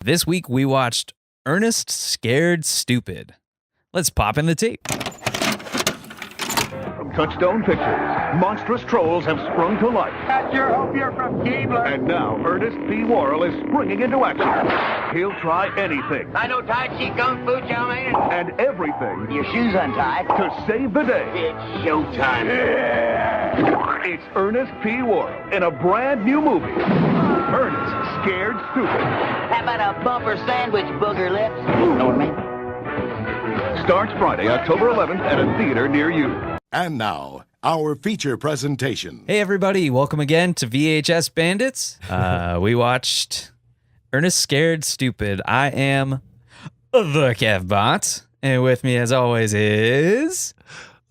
This week we watched Ernest Scared Stupid. Let's pop in the tape. From Touchstone Pictures, monstrous trolls have sprung to life. I sure hope you're from Keebler. And now Ernest P. Worrell is springing into action. He'll try anything I know Tai Chi Kung Fu, chow mein. and everything Your shoes untied. to save the day. It's showtime. It's Ernest P. Worrell in a brand new movie, Ernest Scared Stupid. How about a bumper sandwich, booger lips? Know what I mean? Starts Friday, October 11th at a theater near you. And now, our feature presentation. Hey everybody, welcome again to VHS Bandits. We watched Ernest Scared Stupid. I am the KevBot, and with me as always is...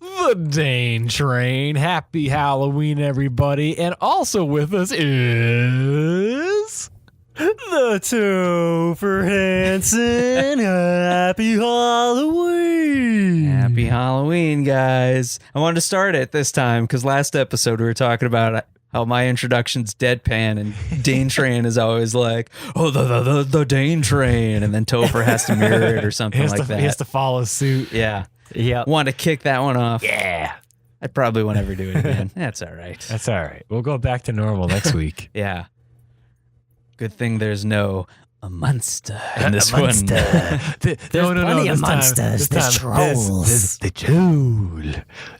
The Dane Train. Happy Halloween, everybody. And also with us is... The Topher Hansen. Happy Halloween. Happy Halloween, guys. I wanted to start it this time because last episode we were talking about how my introduction's deadpan and Dane Train is always like, oh, the Dane Train, and then Topher has to mirror it or something like that. He has to follow suit. Yeah. Yep. Want to kick that one off. Yeah. I probably won't ever do it again. That's all right. That's all right. We'll go back to normal next week. Yeah. Good thing there's no a monster in this one. There's plenty of monsters. There's trolls. The troll.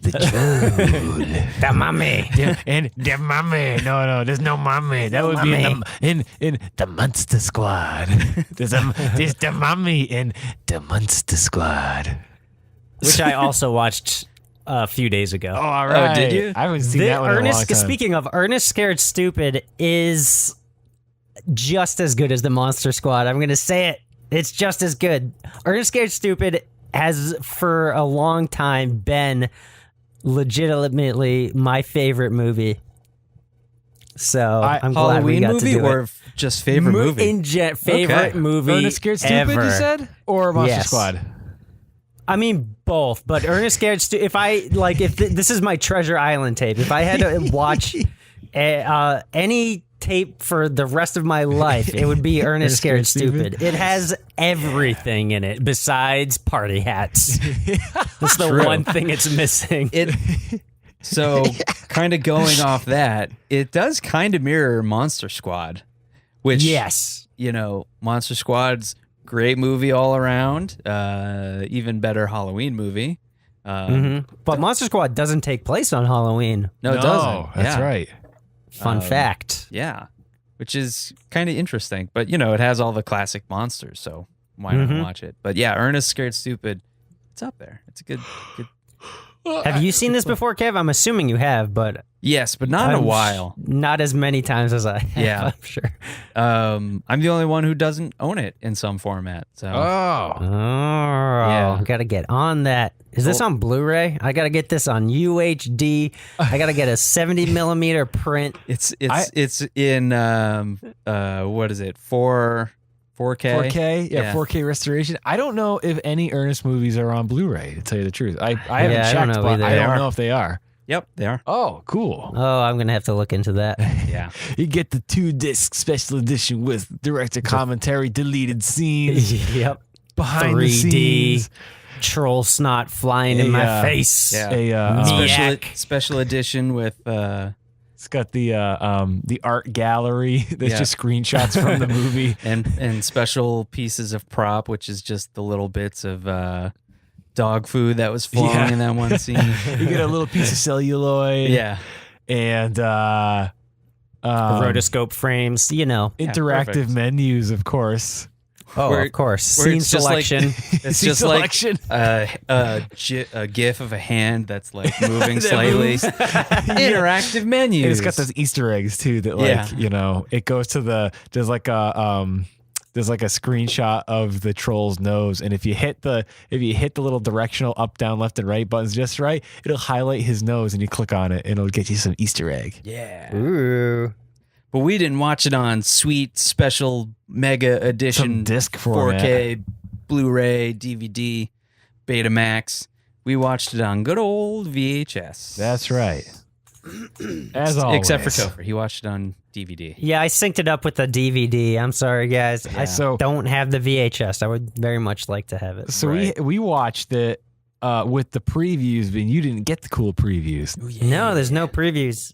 The troll. The mummy. And the mummy. No, there's no mummy. That would be in the Monster Squad. There's the mummy in the Monster Squad. Which I also watched a few days ago. Oh, all right. Oh, did you? I haven't seen that one in a long time. Speaking of, Ernest Scared Stupid is just as good as the Monster Squad. I'm going to say it. It's just as good. Ernest Scared Stupid has for a long time been legitimately my favorite movie. So I'm glad we Halloween got movie to do or it. Just favorite movie? Favorite Okay. movie Ernest Scared Stupid, ever. you said? Or Monster Yes. Squad? I mean both, but Ernest Scared Stupid. This is my Treasure Island tape. If I had to watch any tape for the rest of my life, it would be Ernest Scared Stupid. It has everything in it besides party hats. That's the True. one thing it's missing. So, kind of going off that, it does kind of mirror Monster Squad, which, Yes. Monster Squad's great movie all around, even better Halloween movie. But Monster Squad doesn't take place on Halloween. No, it doesn't. That's Yeah. right. Fun fact. Yeah, which is kind of interesting. But, it has all the classic monsters, so why not watch it? But yeah, Ernest Scared Stupid, it's up there. It's a good. Have you seen this before, Kev? I'm assuming you have, but Yes, but not in a while. Not as many times as I have, Yeah. I'm sure. I'm the only one who doesn't own it in some format. So Oh. Oh, gotta get on that. Is this on Blu-ray? I gotta get this on UHD. I gotta get a 70 millimeter print. it's in what is it? 4K? 4K? Yeah, Yeah. 4K restoration. I don't know if any Ernest movies are on Blu-ray, to tell you the truth. I haven't I checked, don't know but either. I They don't are. know if they are. Yep, they are. Oh, cool. Oh, I'm gonna have to look into that. Yeah. You get the 2-disc special edition with director commentary, deleted scenes, Yep. behind the 3D. scenes. Troll snot flying in my face. Yeah. Maniac. Special edition with It's got the art gallery that's Yeah. just screenshots from the movie. and special pieces of prop, which is just the little bits of dog food that was flowing Yeah. in that one scene. You get a little piece of celluloid. Yeah. And Rotoscope frames, interactive perfect. menus, of course. Oh, Where- of course. where Scene it's just like- selection. It's Scene just selection. like a gif of a hand that's like moving slightly. Interactive menus. And it's got those Easter eggs too that it goes to there's like a screenshot of the troll's nose, and if you hit the little directional up, down, left, and right buttons just right, it'll highlight his nose, and you click on it and it'll get you some Easter egg. Yeah. Ooh. But we didn't watch it on sweet special mega edition Some disc format. 4K, Blu-ray, DVD, Betamax. We watched it on good old VHS. That's right. As always. Except for Topher. He watched it on DVD. Yeah, I synced it up with the DVD. I'm sorry, guys. I don't have the VHS. I would very much like to have it. So we watched it with the previews, but you didn't get the cool previews. No, there's no previews.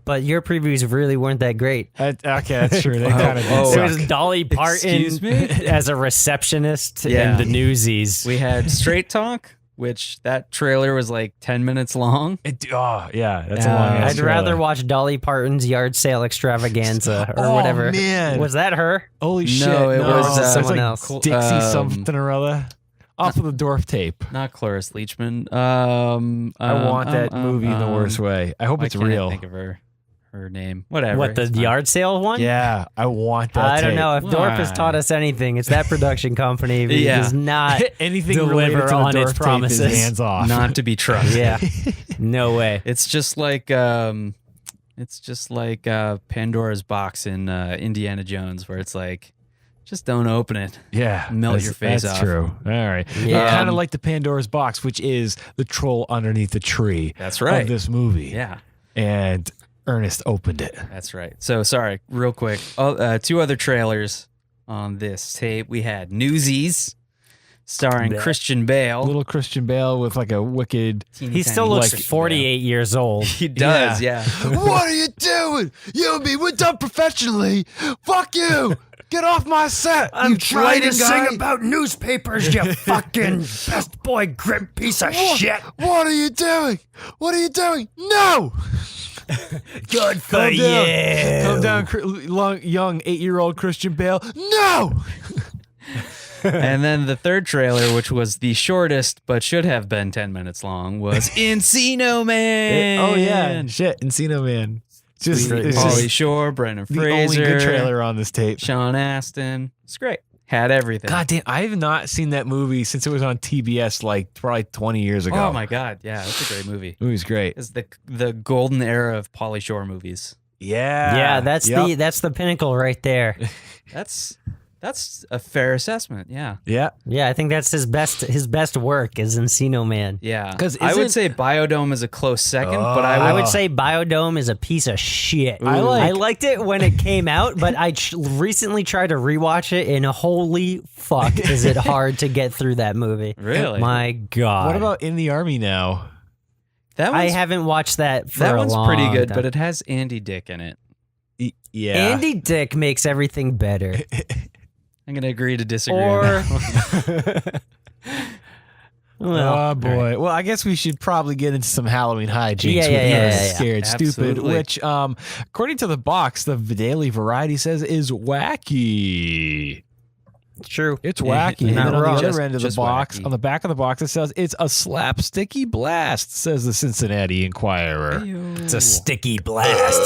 But your previews really weren't that great. Okay, that's true. They kind of It was Dolly Parton as a receptionist in the Newsies. We had Straight Talk, which that trailer was like 10 minutes long. that's a long ass I'd trailer. rather watch Dolly Parton's yard sale extravaganza or whatever. Man. Was that her? Holy shit. No, it was someone like else. Dixie something or other. Off of the Dorf tape. Not Cloris Leachman. I want that movie in the worst way. I hope I it's can't real. think of her name. Whatever. What, the it's fine. yard sale one? Yeah, I want that I don't tape. know. If Dorp has Why? taught us anything, it's that production company does not Anything deliver related to the on Dorf its tape is promises. hands off. Not to be trusted. Yeah. No way. It's just like Pandora's box in Indiana Jones, where it's like, just don't open it. Yeah, Melt your face that's off. true. All right. Yeah. Kind of like the Pandora's box, which is the troll underneath the tree. That's right. Of this movie. Yeah. And Ernest opened it. That's right. So sorry, real quick. Two other trailers on this tape. We had Newsies, starring Christian Bale. Little Christian Bale with like a wicked. He still looks Like- 48 years old. He does, yeah. What are you doing? You and me, we're done professionally. Fuck you. Get off my set. I'm trying to sing about newspapers, you fucking best boy grip piece of shit. What are you doing? What are you doing? No. Good for Calm you. down. Calm down, young 8-year-old Christian Bale. No. And then the third trailer, which was the shortest but should have been 10 minutes long, was Encino Man. Oh yeah, shit, Encino Man. Just it's Pauly just Shore, Brendan the Fraser, only good trailer on this tape. Sean Astin. It's great. Had everything. God damn, I have not seen that movie since it was on TBS like probably 20 years ago. Oh my god, yeah, that's a great movie. The movie's great. It's the golden era of Pauly Shore movies. Yeah. Yeah, that's the pinnacle right there. That's a fair assessment. Yeah. Yeah. Yeah, I think that's his best work is Encino Man. Yeah. 'Cause I would isn't- say Biodome is a close second, but I I would would say Biodome is a piece of shit. I liked it when it came out, but I recently tried to rewatch it, and holy fuck, is it hard to get through that movie? Really? My God. What about In the Army Now? that I one's, haven't watched that for that a one's long pretty good, time. but it has Andy Dick in it. Yeah. Andy Dick makes everything better. I'm gonna agree to disagree. on Or that one. Oh boy. Well, I guess we should probably get into some Halloween hijinks Yeah, with yeah, Ernest yeah. Scared Stupid, Absolutely. which according to the box, the Daily Variety says is wacky. It's true. It's wacky. And not then on wrong. the other end of the Just box, wacky. on the back of the box, it says it's a slapsticky blast, says the Cincinnati Enquirer. It's a sticky blast.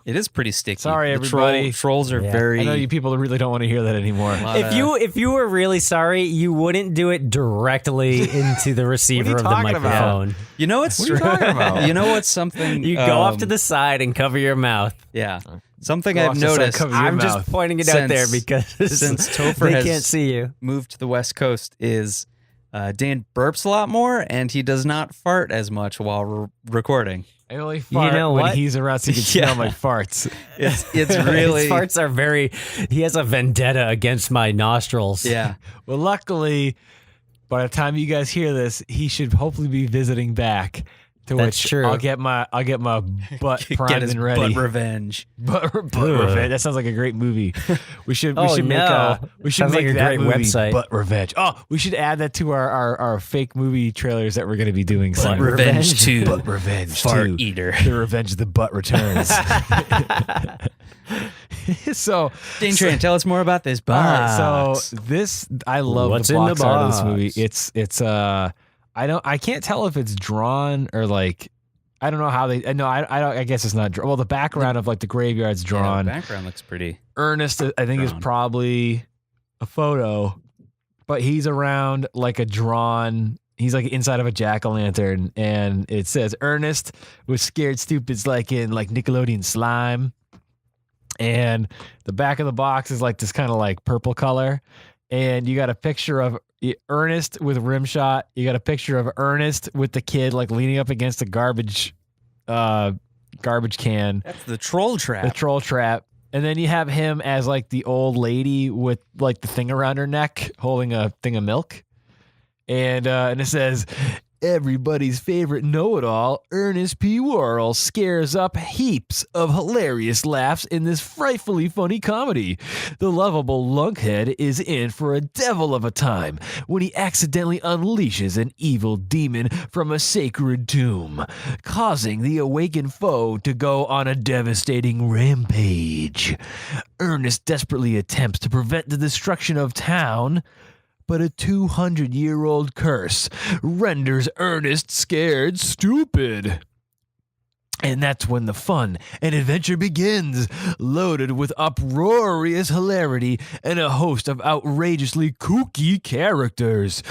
It is pretty sticky. Sorry, The everybody. Trolls are Yeah. very. I know you people really don't want to hear that anymore. If you were really sorry, you wouldn't do it directly into the receiver of the talking about? microphone. You know what's What are you talking about? You know what's something? You go off to the side and cover your mouth. Yeah. Something Go off I've to the side, noticed. cover your I'm mouth. just pointing it out there Since- because since Topher they has- can't see you. moved to the West Coast is Dan burps a lot more, and he does not fart as much while recording. I only fart know when what? he's around so you can Yeah. smell my farts. It's really His farts are very. He has a vendetta against my nostrils. yeah. Well, luckily, by the time you guys hear this, he should hopefully be visiting back. To That's which true. I'll get my butt Get primed his and ready. butt revenge. Butt revenge. That sounds like a great movie. We should Oh, make no. we should Sounds make like a that great movie website. Butt Revenge. Oh, we should add that to our fake movie trailers that we're going to be doing soon. Butt Revenge 2. Butt Revenge Fart 2. Eater. The Revenge of the Butt returns. So Dane Tran, tell us more about this all right, box. so this I love What's the in the box art of this box? movie. It's I can't tell if it's drawn or like I don't know how they no I don't I guess it's not drawn. Well, the background of like the graveyard's Yeah, drawn. the background looks pretty. Ernest I think is Drawn. probably a photo, but he's around like a drawn. He's like inside of a jack-o'-lantern, and it says Ernest was scared stupid's like in like Nickelodeon slime. And the back of the box is like this kind of like purple color. and you got a picture of Ernest with rim shot. You got a picture of Ernest with the kid like leaning up against a garbage can. That's the troll trap. The troll trap. And then you have him as like the old lady with like the thing around her neck holding a thing of milk. And it says, everybody's favorite know-it-all, Ernest P. Worrell, scares up heaps of hilarious laughs in this frightfully funny comedy. The lovable lunkhead is in for a devil of a time when he accidentally unleashes an evil demon from a sacred tomb, causing the awakened foe to go on a devastating rampage. Ernest desperately attempts to prevent the destruction of town, but a 200-year-old curse renders Ernest scared stupid. And that's when the fun and adventure begins, loaded with uproarious hilarity and a host of outrageously kooky characters.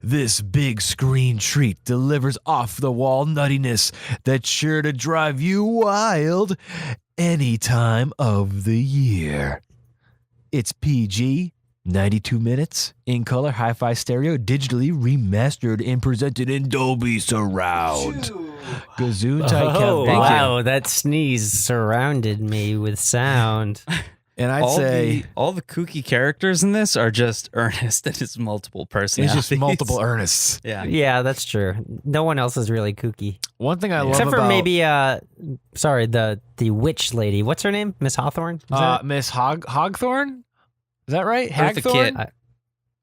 This big screen treat delivers off-the-wall nuttiness that's sure to drive you wild any time of the year. It's PG, 92 minutes, in color, hi-fi stereo, digitally remastered and presented in Dolby Surround. Gazoon tight, Oh, Kev. wow. That sneeze surrounded me with sound. And I'd say all the kooky characters in this are just Ernest and his multiple it's personalities. just multiple Ernests. Yeah. Yeah, that's true. No one else is really kooky. One thing I love Except for about maybe, the witch lady. What's her name? Miss Hawthorne? Is that- Miss Hogthorn? Is that right? Eartha Hagthorn? Kitt.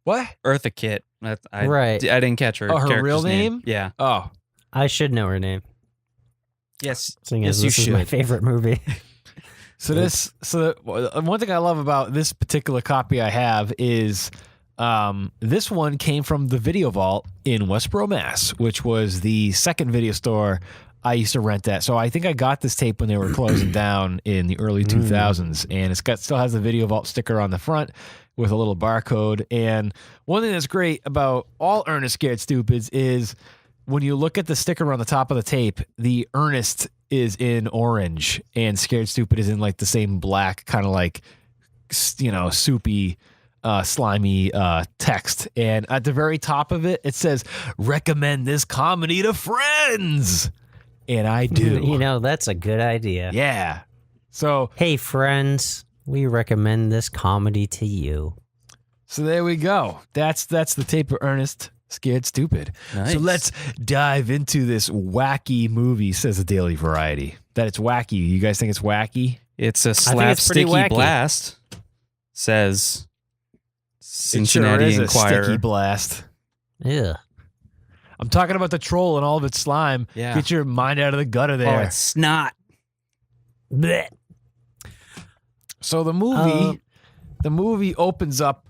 What? Eartha Kitt. I Right. didn't catch her. Oh, her character's real name? Yeah. Oh, I should know her name. Yes. Seeing Yes, as you this is my should. favorite movie. one thing I love about this particular copy I have is this one came from the Video Vault in Westboro, Mass, which was the second video store I used to rent at. So I think I got this tape when they were closing down in the early 2000s, and still has the Video Vault sticker on the front with a little barcode. And one thing that's great about all Ernest Scared Stupids is when you look at the sticker on the top of the tape, the Ernest is in orange and Scared Stupid is in like the same black kind of like, soupy, slimy text. And at the very top of it, it says, recommend this comedy to friends. And I do. That's a good idea. Yeah. So Hey, friends, we recommend this comedy to you. So there we go. That's the tape of Ernest Scared Stupid. Nice. So let's dive into this wacky movie, says the Daily Variety. That it's wacky. You guys think it's wacky? It's a think it's pretty slapsticky wacky. blast, says It Cincinnati sure is Enquirer. a sticky blast. Yeah. I'm talking about the troll and all of its slime. Yeah. Get your mind out of the gutter Oh, there. it's snot. Blech. So the movie opens up.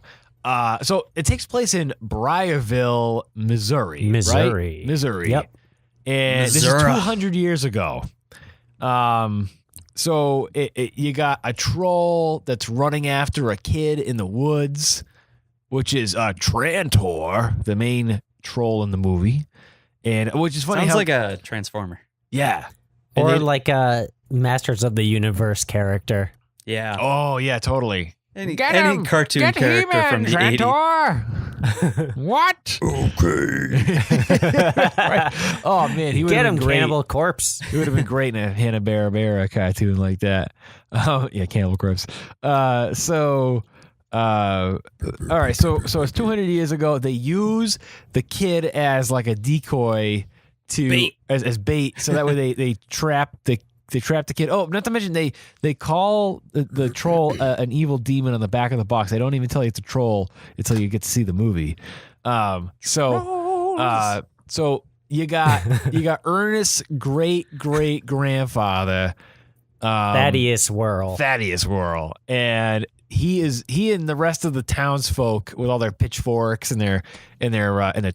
So it takes place in Briarville, Missouri. Missouri. Right? Missouri. Yep. And this is Missouri. 200 years ago. So you got a troll that's running after a kid in the woods, which is Trantor, the main troll in the movie. And which is funny. Sounds how, like a transformer. yeah. And Or then- like a Masters of the Universe character. Yeah. oh yeah, totally. Any cartoon character from the 80s. What? Right. Oh man, he would Get have him, been great. Cannibal Corpse. It would have been great in a Hanna-Barbera cartoon like that. Oh yeah, Cannibal Corpse. All right. So it's 200 years ago. They use the kid as like a decoy as bait, so that way they trap the kid. Oh, not to mention they call the troll an evil demon on the back of the box. They don't even tell you it's a troll until you get to see the movie. So you got Ernest's great grandfather, Thaddeus Whirl. Thaddeus Whirl, and he and the rest of the townsfolk with all their pitchforks and their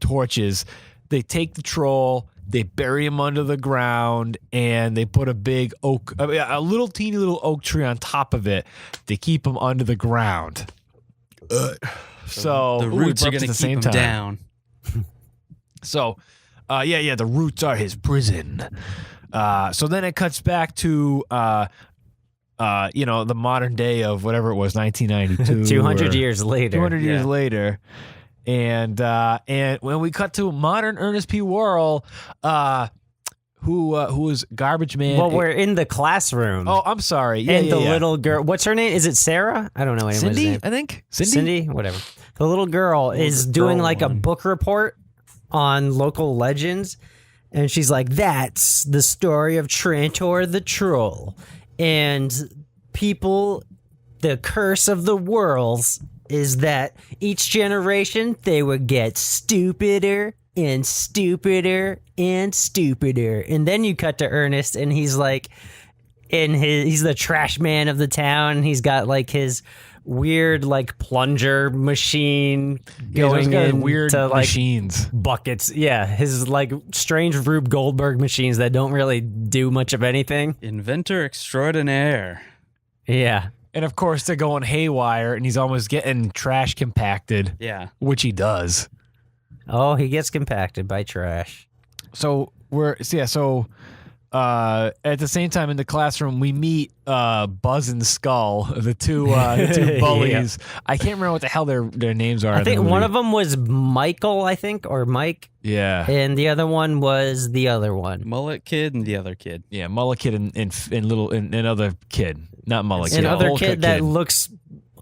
torches, they take the troll, they bury him under the ground, and they put a big a little teeny little oak tree on top of it to keep him under the ground. So the roots are going going to keep him down. So, the roots are his prison. So then it cuts back to the modern day of whatever it was, 1992. 200 years later. 200 years later. And when we cut to modern Ernest P. Worrell, who was Garbage Man. Well, we're in the classroom. Oh, I'm sorry. Yeah, and yeah, the yeah. little girl, what's her name? Is it Sarah? I don't know anyone's Cindy, name. I think. Cindy, whatever. The little girl is doing like a book report on local legends. And she's like, that's the story of Trantor the Troll. And people, the curse of the worlds is that each generation they would get stupider and stupider and stupider. And then you cut to Ernest and he's like, he's the trash man of the town. He's got like his weird like plunger machine going in weird to, like, machines. buckets. Yeah, his like strange Rube Goldberg machines that don't really do much of anything. Inventor extraordinaire. Yeah. And of course they're going haywire and he's almost getting trash compacted. Yeah. Which he does. Oh, he gets compacted by trash. So at the same time in the classroom, we meet Buzz and Skull, the two bullies. Yeah. I can't remember what the hell their names are. I think one of them was Michael, or Mike. Yeah. And the other one was the other one. Mullet Kid and the other kid. Yeah, Mullet Kid and other kid. Not Mullet Kid. Another kid that looks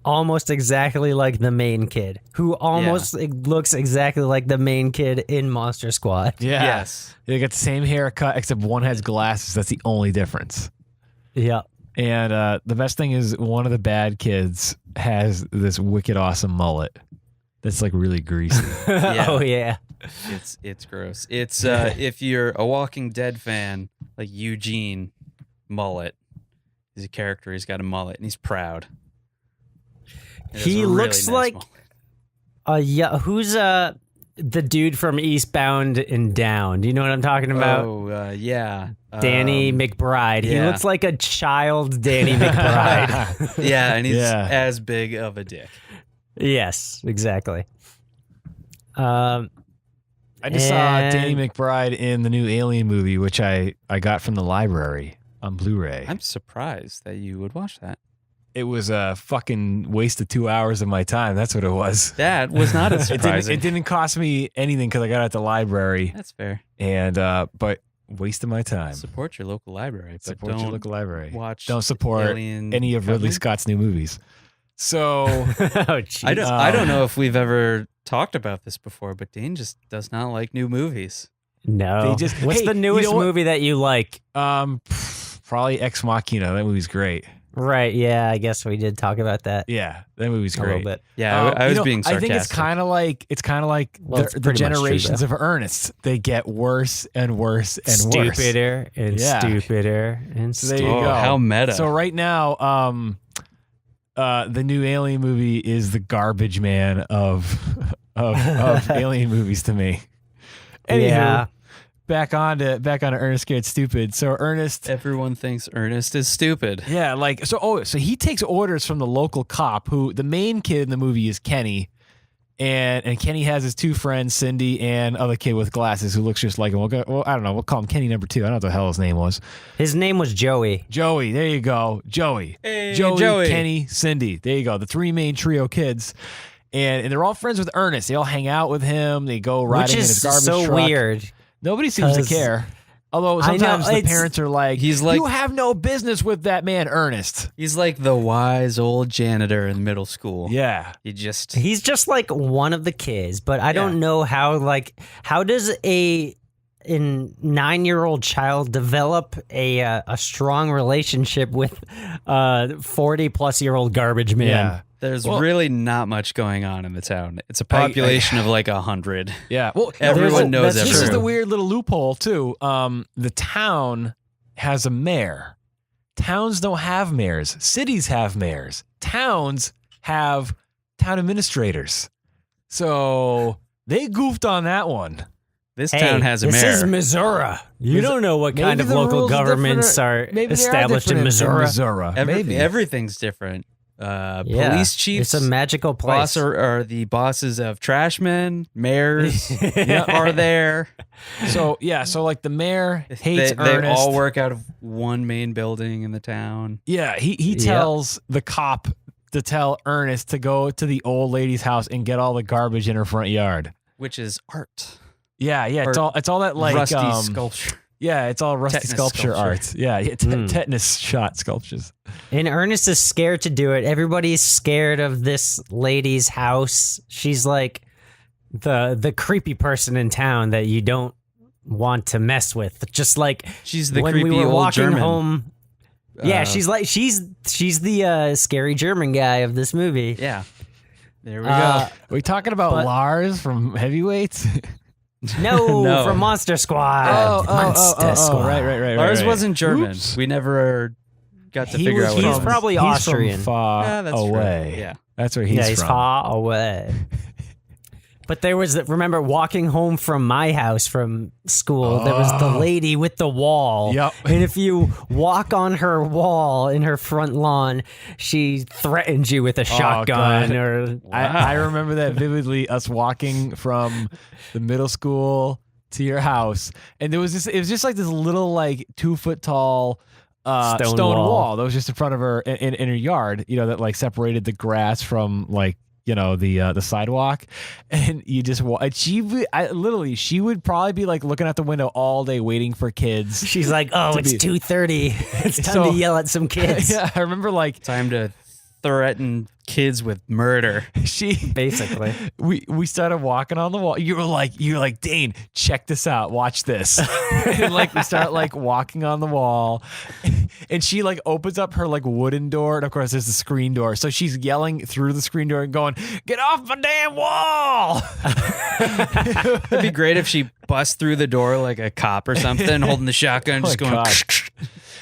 almost exactly like the main kid, who almost looks exactly like the main kid in Monster Squad. Yeah. Yes. They got the same haircut, except one has glasses. That's the only difference. Yeah. And the best thing is one of the bad kids has this wicked awesome mullet that's like really greasy. Yeah. Oh, yeah. It's gross. It's if you're a Walking Dead fan, like Eugene Mullet is a character. He's got a mullet and he's proud. He looks like who's the dude from Eastbound and Down? Do you know what I'm talking about? Oh, yeah. Danny McBride. He looks like a child Danny McBride. Yeah, and he's as big of a dick. Yes, exactly. I just saw Danny McBride in the new Alien movie, which I got from the library on Blu-ray. I'm surprised that you would watch that. It was a fucking waste of 2 hours of my time. That's what it was. That was not as surprising. It didn't cost me anything because I got it at the library. That's fair. And but wasted my time. Support your local library. But Support your local library. Don't support any of Ridley Scott's new movies. So I don't know if we've ever talked about this before, but Dane just does not like new movies. No. What's the newest movie that you like? Probably Ex Machina. That movie's great. Right, yeah, I guess we did talk about that. Yeah, that movie's great. A little bit. Yeah, I was being sarcastic. I think it's kind of like the generations of Ernest. They get worse and worse and stupider worse. And stupider and so there you go. How meta. So right now, the new Alien movie is the garbage man of Alien movies to me. Anywho, back on to Ernest Scared Stupid. So Ernest, everyone thinks Ernest is stupid. Yeah, so he takes orders from the local cop, who the main kid in the movie is Kenny, and Kenny has his two friends, Cindy and other kid with glasses who looks just like him. Well, I don't know. We'll call him Kenny number 2. I don't know what the hell his name was. His name was Joey. Joey, there you go. Joey. Hey, Joey, Kenny, Cindy. There you go. The 3 main trio kids. And they're all friends with Ernest. They all hang out with him. They go riding in his garbage truck. Which is so weird. Nobody seems to care. Although sometimes the parents are like, you have no business with that man, Ernest. He's like the wise old janitor in middle school. Yeah. He's just like one of the kids, but I don't know how does a 9-year-old child develop a strong relationship with 40-plus-year-old garbage man? Yeah. There's really not much going on in the town. It's a population of like 100. Yeah. Well, everyone knows everyone. This is the weird little loophole, too. The town has a mayor. Towns don't have mayors. Cities have mayors. Towns have town administrators. So they goofed on that one. This town has a mayor. This is Missouri. You don't know what kind of local governments are established in Missouri. Everything's different. police chiefs. It's a magical place. Are the bosses of trashmen, mayors are there. So like the mayor hates They Ernest. all work out of one main building in the town. Yeah, he tells the cop to tell Ernest to go to the old lady's house and get all the garbage in her front yard. Which is art. Yeah, it's all that like rusty sculpture. Yeah, it's all rusty Tetanus sculpture art. Yeah, Mm. tetanus shot sculptures. And Ernest is scared to do it. Everybody's scared of this lady's house. She's like the creepy person in town that you don't want to mess with. Just like She's the when creepy we were old walking German. home. Yeah, she's the scary German guy of this movie. Yeah. There we Are we talking about but- Lars from Heavyweights? No, from Monster Squad. Monster Squad. Right. Lars right. wasn't German. Oops. We never got to He figure was out what he's it was. probably He's Austrian. from far Yeah, that's true. away. Yeah. That's where he's He's from. far away. But there was, remember, walking home from my house from school, there was the lady with the wall. Yep. And if you walk on her wall in her front lawn, she threatens you with a shotgun. God. Or I remember that vividly, us walking from the middle school to your house. And it was just like this little like 2 foot tall stone wall that was just in front of her in her yard, that like separated the grass from like, the sidewalk. And you just she would probably be like looking out the window all day waiting for kids. she's like, oh, it's 2:30. It's time to yell at some kids. Yeah, I remember like Time to threaten kids with murder. Basically. we started walking on the wall. You were like, Dane, check this out. Watch this. And like we start like walking on the wall, and she like opens up her like wooden door, and of course there's the screen door. So she's yelling through the screen door and going, "Get off my damn wall!" It'd be great if she busts through the door like a cop or something, holding the shotgun, just going. God.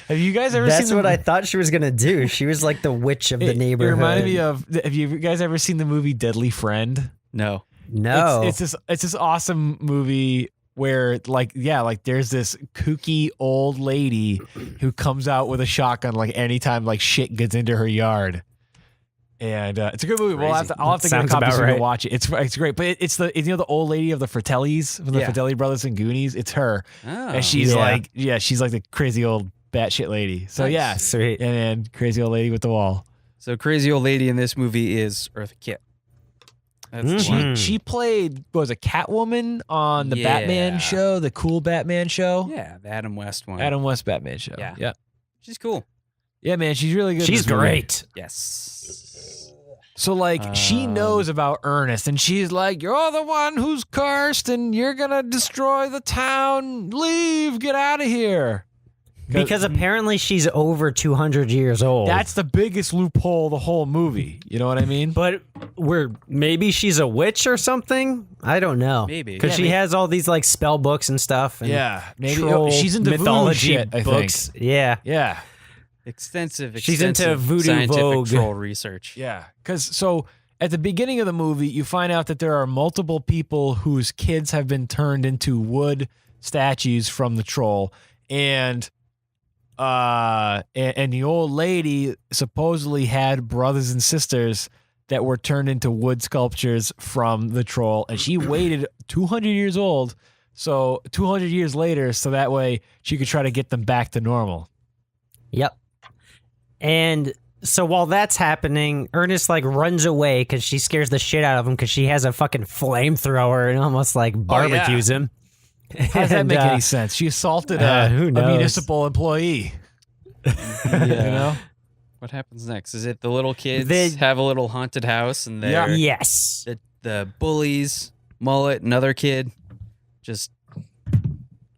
Have you guys ever That's seen what I thought she was going to do. She was like the witch of the It neighborhood. reminded me of. Have you guys ever seen the movie Deadly Friend? No. No. It's this awesome movie where like there's this kooky old lady who comes out with a shotgun like anytime like shit gets into her yard. And it's a good movie. I'll have to get a Sounds copy so about you can right. watch it. It's great. But it's the old lady of the Fratellis from the Yeah. Fratelli brothers and Goonies. It's her. Oh. And she's Yeah. she's like the crazy old batshit lady. So Nice. yeah. Sweet. And then crazy old lady with the wall. So crazy old lady in this movie is Eartha Kitt. That's the one. She played a Catwoman on the Yeah. Batman show, the cool Batman show. Yeah, the Adam West one. Adam West Batman show. Yeah. Yeah. She's cool. Yeah, man, she's really good. in She's this movie. great. Yes. So like she knows about Ernest and she's like, "You're the one who's cursed and you're going to destroy the town. Leave, get out of here." Because apparently she's over 200 years old. That's the biggest loophole of the whole movie. You know what I mean? But maybe she's a witch or something. I don't know. Maybe. Because she has all these like spell books and stuff. And Yeah, maybe troll she's into voodoo mythology shit, I think. books. Yeah. Yeah. Extensive She's into voodoo scientific vogue. troll research. Yeah, because so at the beginning of the movie, you find out that there are multiple people whose kids have been turned into wood statues from the troll, and the old lady supposedly had brothers and sisters that were turned into wood sculptures from the troll, and she waited 200 years old, so 200 years later, so that way she could try to get them back to normal. Yep. And so while that's happening, Ernest like runs away because she scares the shit out of him because she has a fucking flamethrower and almost like barbecues him. How does that make any sense? She assaulted a knows? municipal employee. Yeah. You know? What happens next? Is it the little kids They- have a little haunted house and they're Yes. the bullies, Mullet, another kid, just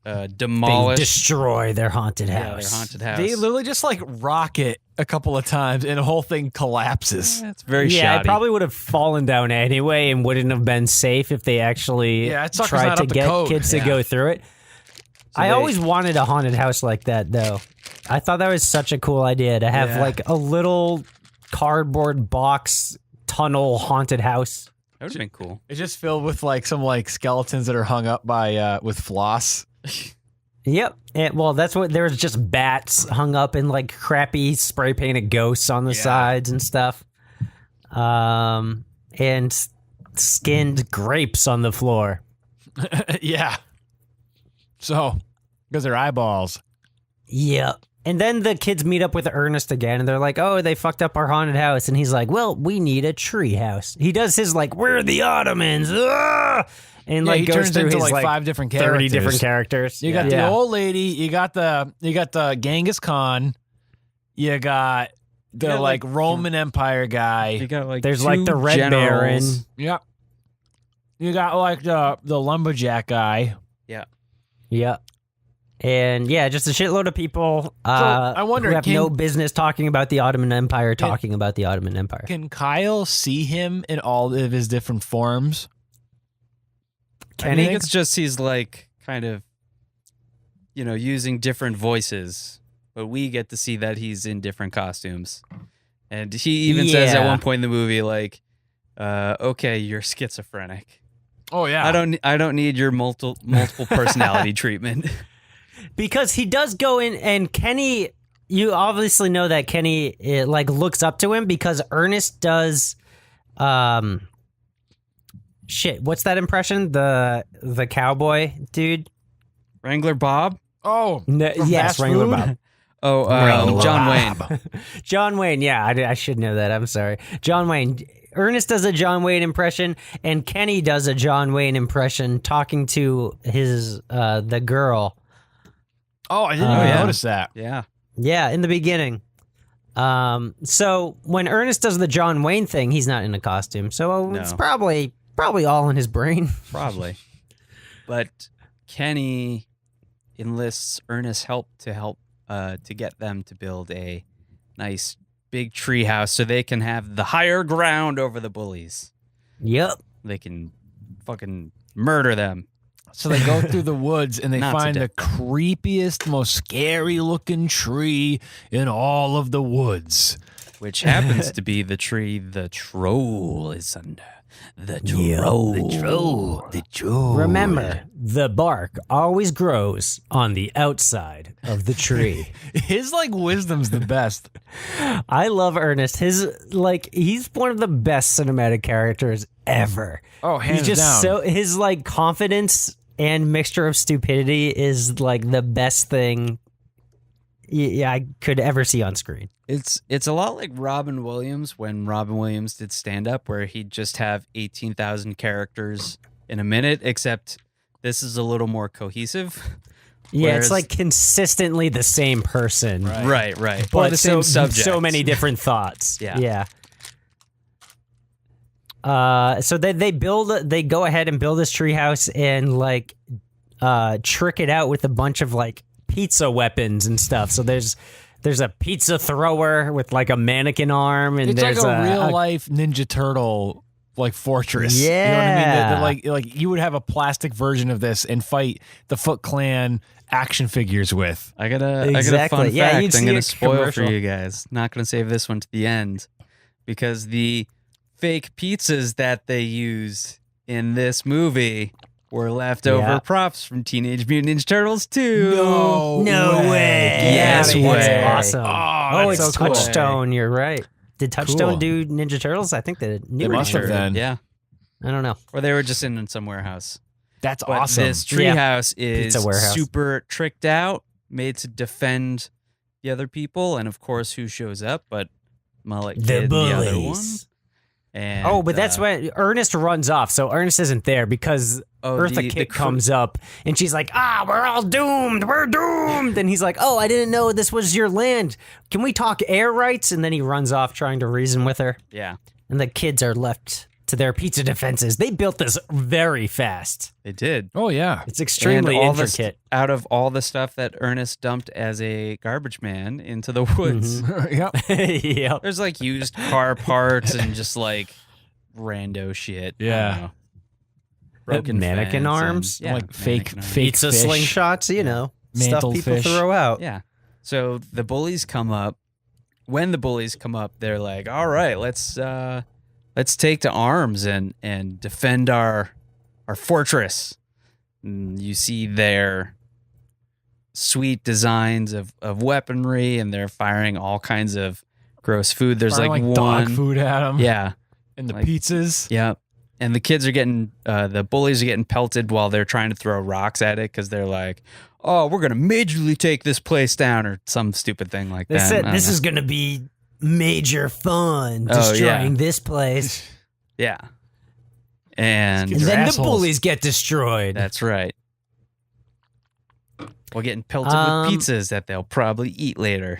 They demolish destroy their haunted their house. haunted house. They literally just like rock it a couple of times and the whole thing collapses. It's very Yeah, shoddy. it probably would have fallen down anyway and wouldn't have been safe if they actually Yeah, that sucker's tried not to up to get code. kids to Yeah. go through it. I they- always wanted a haunted house like that, though. I thought that was such a cool idea to have Yeah. like a little cardboard box tunnel haunted house. That would have been cool. It's just filled with like some like skeletons that are hung up by with floss. Yep. Well, that's what there's just bats hung up in like crappy spray painted ghosts on the sides and stuff. And skinned grapes on the floor. Yeah. So, because they're eyeballs. Yep. And then the kids meet up with Ernest again, and they're like, "Oh, they fucked up our haunted house." And he's like, "Well, we need a tree house." He does his like, "We're the Ottomans," and like he goes turns through into his like 5 different characters. 30 different characters. You got the old lady. You got the Genghis Khan. You got the like Roman Empire guy. You got like There's two like the Red Baron. generals. Yep. You got like the lumberjack guy. Yep. And yeah, just a shitload of people I wonder, who have no business talking about the Ottoman Empire about the Ottoman Empire. Can Kyle see him in all of his different forms? I think it's just he's like kind of, using different voices, but we get to see that he's in different costumes. And he even says at one point in the movie, like, okay, you're schizophrenic. Oh yeah. I don't need your multiple personality treatment. Because he does go in, and Kenny, you obviously know that Kenny like looks up to him because Ernest does, shit. What's that impression? The cowboy dude. Wrangler Bob? Oh, Yes, Wrangler Bob. Oh, John Wayne. John Wayne. Yeah, I should know that. I'm sorry, John Wayne. Ernest does a John Wayne impression, and Kenny does a John Wayne impression talking to his the girl. Oh, I didn't even notice that. Yeah. Yeah, in the beginning. So when Ernest does the John Wayne thing, he's not in a costume. So it's probably all in his brain. Probably. But Kenny enlists Ernest's help to get them to build a nice big tree house so they can have the higher ground over the bullies. Yep. They can fucking murder them. So they go through the woods and they Not find so the creepiest, most scary looking tree in all of the woods. Which happens to be the tree the troll is under. The troll. The troll. Remember, the bark always grows on the outside of the tree. His like wisdom's the best. I love Ernest. He's one of the best cinematic characters ever. Oh, hands He's just down. his like confidence and mixture of stupidity is like the best thing I could ever see on screen. It's a lot like Robin Williams when Robin Williams did stand up, where he'd just have 18,000 characters in a minute, except this is a little more cohesive. Yeah, Whereas- it's like consistently the same person. Right. But Or the same subject. so many different thoughts. Yeah. So they go ahead and build this treehouse and like trick it out with a bunch of like pizza weapons and stuff. So there's a pizza thrower with like a mannequin arm, and It's there's like a real life Ninja Turtle like fortress. Yeah. You know what I mean? That like you would have a plastic version of this and fight the Foot Clan action figures with. I got a Exactly. fun Yeah, you'd fact I'm see going a to spoil commercial. for you guys. Not going to save this one to the end, because the fake pizzas that they use in this movie were leftover props from Teenage Mutant Ninja Turtles 2. No way. Get Yes outta here. way. That's awesome. Oh, it's that's so cool. Touchstone. You're right. Did Touchstone Cool. do Ninja Turtles? I think they They must have then. Yeah. I don't know. Or they were just in some warehouse. That's But awesome. this treehouse is Pizza warehouse. super tricked out, made to defend the other people, and of course, who shows up? But Mullet The Kid, and the other one. bullies. And, But that's when Ernest runs off. So Ernest isn't there because Eartha the Kitt comes up and she's like, we're all doomed. We're doomed. And he's like, I didn't know this was your land. Can we talk air rights? And then he runs off trying to reason with her. Yeah, And the kids are left to their pizza defenses. They built this very fast. they did. Oh yeah. It's extremely And all intricate. out of all the stuff that Ernest dumped as a garbage man into the woods, Yep. Yep. there's like used car parts and just like rando shit. I don't Yeah. know. Broken Mannequin fence arms? and, Like fake mannequin arms. Pizza fish. slingshots, stuff Mantle people fish. throw out. Yeah. So the bullies come up. When the bullies come up, they're like, "All right, let's take to arms and defend our fortress." And you see their sweet designs of weaponry, and they're firing all kinds of gross food. There's like one dog food at them. Yeah. And the like, pizzas. Yeah. And the kids are getting, the bullies are getting pelted while they're trying to throw rocks at it because they're like, oh, we're going to majorly take this place down or some stupid thing like They that. said this is going to be major fun destroying this place. Yeah. And And then assholes. the bullies get destroyed. that's right. While getting pelted with pizzas that they'll probably eat later.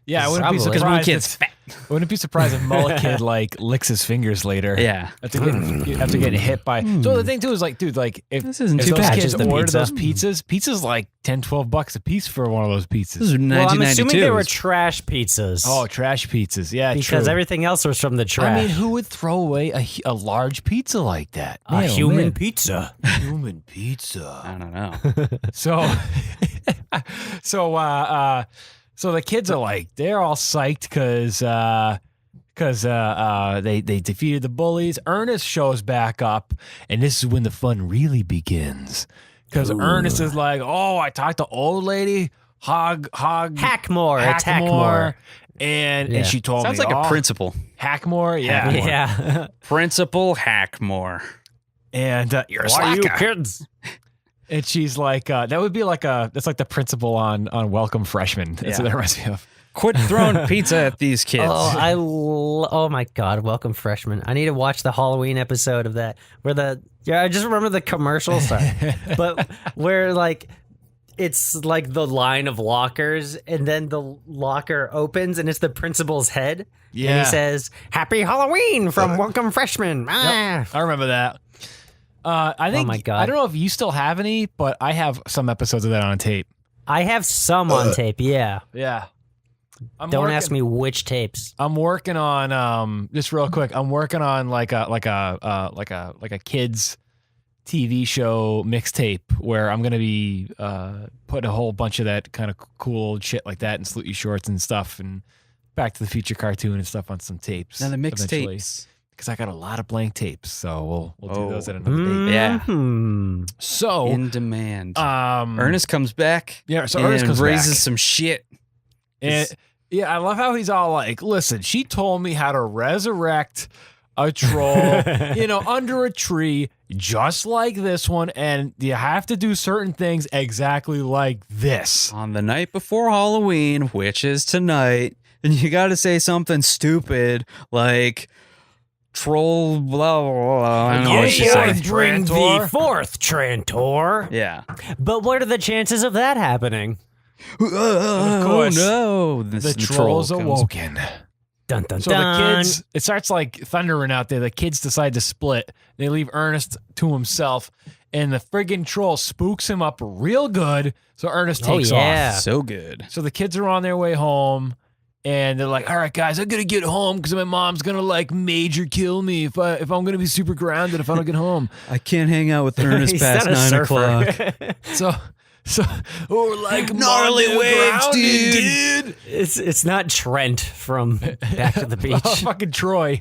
Yeah, I wouldn't be Probably. Because one surprised. kid's fat. I wouldn't be surprised if Mullet Kid like licks his fingers later. Yeah. After getting hit by. So the thing too is like, dude, like if, This isn't if too those bad. kids Just the order pizza. those pizzas like $10-$12 a piece for one of those This pizzas. is Well, 1992. I'm assuming they were trash pizzas. Oh, trash pizzas. Yeah, because true. everything else was from the trash. I mean, who would throw away a large pizza like that? a Man, oh, human man. pizza. Human pizza. I don't know. So, so the kids are like, they're all psyched because they defeated the bullies. Ernest shows back up, and this is when the fun really begins. Because Ernest is like, oh, I talked to old lady Hackmore. It's Hackmore. and she told Sounds me, like a oh, principal. Hackmore, yeah, Yeah. Principal Hackmore. and you're a Why you slacker. kids? And she's like, that would be like that's like the principal on Welcome Freshmen. That's Yeah. what that reminds me of. Quit throwing pizza at these kids. Oh my God! Welcome, freshman. I need to watch the Halloween episode of that where I just remember the commercial sorry, but where like it's like the line of lockers and then the locker opens and it's the principal's head. And Yeah. he says, "Happy Halloween from Welcome Freshmen." Ah. I remember that. I think. Oh my God. I don't know if you still have any, but I have some episodes of that on tape. I have some on tape. Yeah. Yeah. Don't ask me which tapes. I'm working on just real quick. I'm working on like a kids TV show mixtape where I'm gonna be putting a whole bunch of that kind of cool old shit like that and Salute You Shorts and stuff and Back to the Future cartoon and stuff on some tapes. Now the eventually. mixtapes. Because I got a lot of blank tapes, so we'll do those at another date. Yeah. Mhm. So In demand. um, Ernest comes back. yeah, so and Ernest comes raises back. some shit. And, yeah, I love how he's all like, listen, she told me how to resurrect a troll, under a tree, just like this one, and you have to do certain things exactly like this. On the night before Halloween, which is tonight, and you got to say something stupid like troll blah blah blah. I don't know what she said. bring Trantor. the fourth Trantor. Yeah. But what are the chances of that happening? Of Oh course, no! the troll's comes. awoken. Dun dun So dun. the kids, it starts like thundering out there. The kids decide to split. They leave Ernest to himself, and the friggin' troll spooks him up real good. So Ernest takes yeah. off. So good. So the kids are on their way home, and they're like, "All right, guys, I'm gonna get home because my mom's gonna like major kill me if I'm gonna be super grounded if I don't get home." I can't hang out with Ernest He's past not a 9 surfer. o'clock. So or like Gnarly "Mom, waves, grounded, dude." It's not Trent from Back to the Oh, Beach. fucking Troy.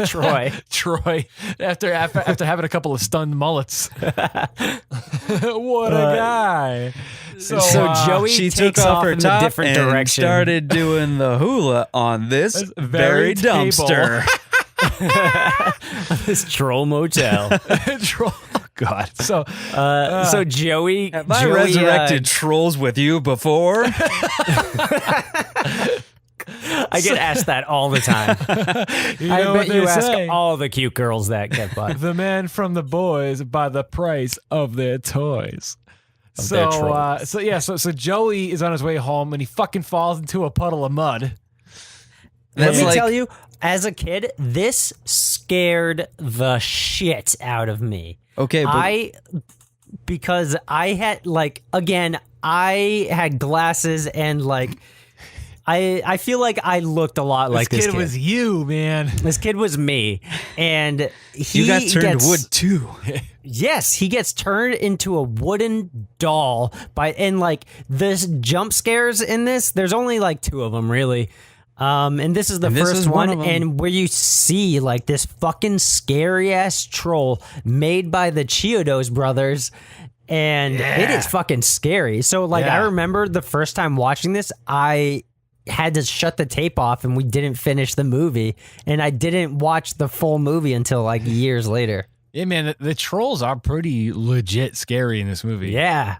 Troy. Troy. After having a couple of stunned mullets. What a guy. So Joey she takes took off off her in a top different and direction. started doing the hula on this This very very table. dumpster. this troll motel. Troll. Oh, God. So So Joey, Have I Joey, resurrected trolls with you before? I get asked that all the time. you I know bet what you they ask say. all the cute girls that get butt. The man from the boys by the price of their toys. their trolls. So Joey is on his way home and he fucking falls into a puddle of mud. Let That's me like- tell you, as a kid, this scared the shit out of me. Okay, but Because I had I had glasses and I feel like I looked a lot like this kid was you, man. This kid was me, and he you got turned gets, to wood too. Yes, he gets turned into a wooden doll and this jump scares in this. There's only two of them really. And this is the And this first is one one, of 'em. and where you see this fucking scary ass troll made by the Chiodos brothers, And it is fucking scary. So like I remember the first time watching this, I had to shut the tape off and we didn't finish the movie. And I didn't watch the full movie until like years later. Yeah, man, the trolls are pretty legit scary in this movie. Yeah.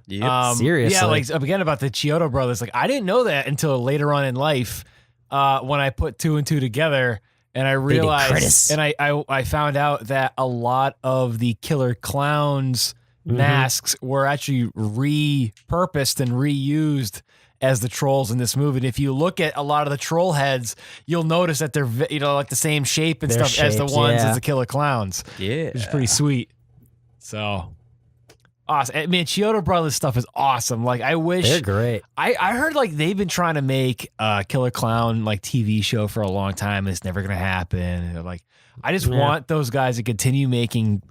Seriously. Yeah, like again about the Chiodo brothers. Like I didn't know that until later on in life when I put 2 and 2 together and I realized and I found out that a lot of the killer clowns masks were actually repurposed and reused as the trolls in this movie. And if you look at a lot of the troll heads, you'll notice that they're like the same shape and stuff as the ones as the killer clowns. Yeah, which is pretty sweet. So awesome. I mean, Chiodo Brothers stuff is awesome. Like I wish they're great. I heard like they've been trying to make a killer clown like TV show for a long time and it's never gonna happen. And like I just want those guys to continue making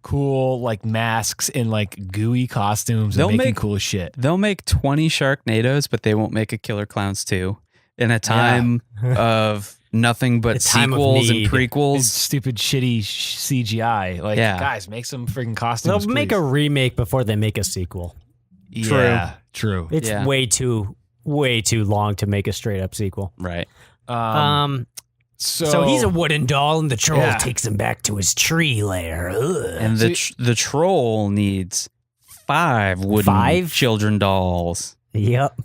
cool like masks and like gooey costumes and making cool shit. They'll make 20 Sharknadoes, but they won't make a Killer Clowns 2 in a time of nothing but sequels and prequels. It's stupid shitty CGI. Like guys, make some freaking costumes. They'll make a remake before they make a sequel. Yeah, true. It's way too long to make a straight up sequel. Right. So he's a wooden doll, and the troll takes him back to his tree lair. Ugh. And the troll needs 5 wooden children dolls. Yep.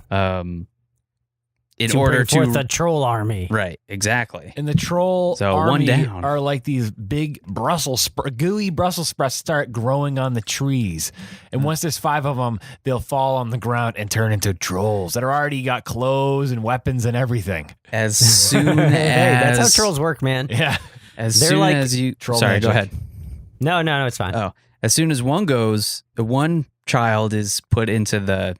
In to order bring forth the troll army. Right, exactly. And the troll army one down. are like these big gooey Brussels sprouts start growing on the trees. And once there's 5 of them, they'll fall on the ground and turn into trolls that are already got clothes and weapons and everything. As soon as... Hey, that's how trolls work, man. Yeah. As soon as you... Sorry, go ahead. No, it's fine. Oh, as soon as one goes, the one child is put into the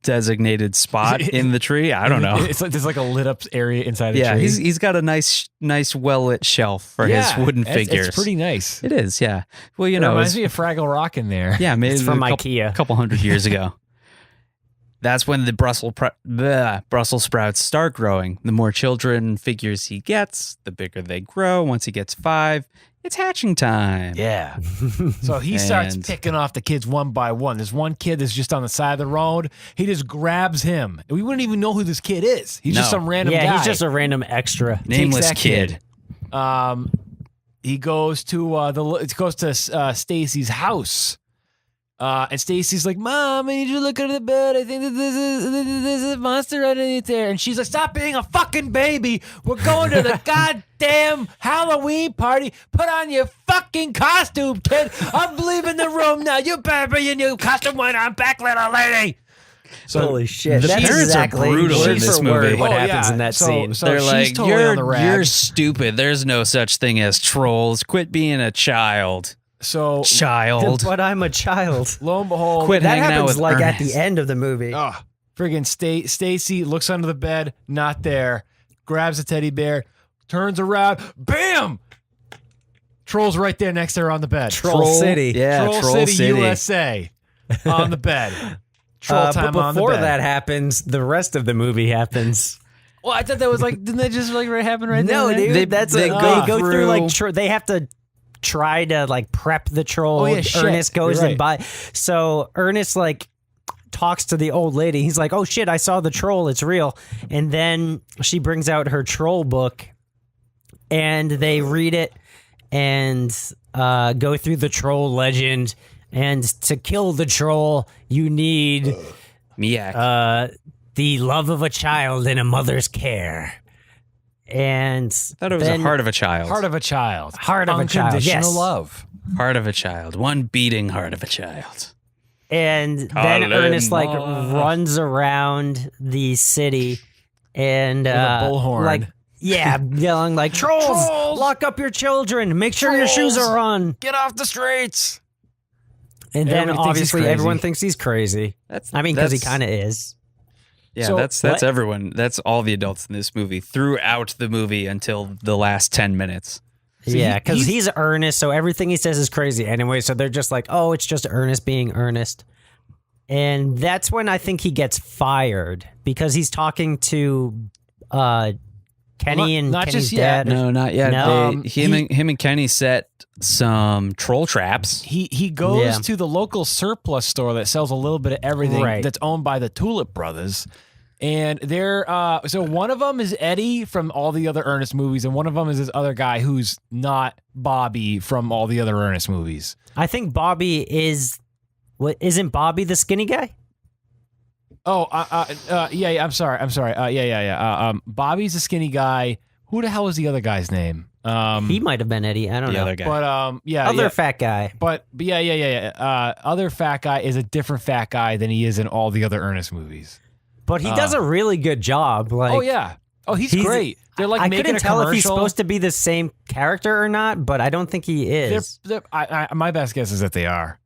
designated spot in the tree. I don't know. It's like there's like a lit up area inside the tree. Yeah, he's got a nice well lit shelf for his wooden figures. It's pretty nice. It is, yeah. Well, you it know, reminds me of Fraggle Rock in there. Yeah, maybe it's from IKEA. A couple hundred years ago. That's when the Brussels sprouts start growing. The more children figures he gets, the bigger they grow. Once he gets 5, it's hatching time. Yeah. So he starts picking off the kids one by one. There's one kid that's just on the side of the road. He just grabs him. We wouldn't even know who this kid is. He's just some random guy. Yeah, he's just a random extra. Nameless kid. He goes to Stacy's house. And Stacy's like, Mom, I need you to look under the bed. I think that there's a monster underneath there. And she's like, stop being a fucking baby. We're going to the goddamn Halloween party. Put on your fucking costume, kid. I'm leaving the room now. You better be in your costume when I'm back, little lady. So holy shit! The That's parents are brutal in this movie. What happens in that scene? So they're like, totally you're stupid. There's no such thing as trolls. Quit being a child. But I'm a child. Lo and behold, Quit that hanging out happens with like Ernest. at the end of the movie. Friggin' Stacy looks under the bed, not there. Grabs a teddy bear, turns around, bam! Troll's right there next to her on the bed. Troll City. Yeah, Troll City, USA, on the bed. Troll time but on the before bed. that happens, the rest of the movie happens. Well, I thought that was like, didn't that just like happen right No, there? dude, they go through like they have to try to like prep the troll. Oh, yeah, shit. Ernest goes You're and buy. So Ernest like talks to the old lady. He's like, "Oh shit, I saw the troll. It's real." And then she brings out her troll book, and they read it and go through the troll legend. And to kill the troll, you need the love of a child in a mother's care. And I thought it was a heart of a child. Heart of a child. Heart of a child. Unconditional Yes. love. Heart of a child. One beating heart of a child. And then Ernest like runs around the city and With a bullhorn. like yelling like trolls, lock up your children, make sure your shoes are on. Get off the streets. And then Everybody thinks he's obviously crazy. everyone thinks he's crazy. Because he kind of is. Yeah, So, that's everyone. That's all the adults in this movie throughout the movie until the last 10 minutes. Yeah, because he's Ernest, so everything he says is crazy anyway. So they're just like, oh, it's just Ernest being Ernest. And that's when I think he gets fired because he's talking to Kenny and not Kenny's just yet. dad. No, not yet. No. Him and Kenny set some troll traps. He goes Yeah. to the local surplus store that sells a little bit of everything Right. that's owned by the Tulip brothers. And they're so one of them is Eddie from all the other Ernest movies, and one of them is this other guy who's not Bobby from all the other Ernest movies. I think Bobby is. What isn't Bobby the skinny guy? Oh, yeah. I'm sorry. Yeah. Bobby's the skinny guy. Who the hell is the other guy's name? He might have been Eddie. I don't The know. other guy. But yeah, Other yeah. fat guy. But yeah. Other fat guy is a different fat guy than he is in all the other Ernest movies. But he does a really good job. Like, Oh yeah. Oh, he's great. They're like I making couldn't a tell if he's commercial. supposed to be the same character or not, but I don't think he is. My best guess is that they are.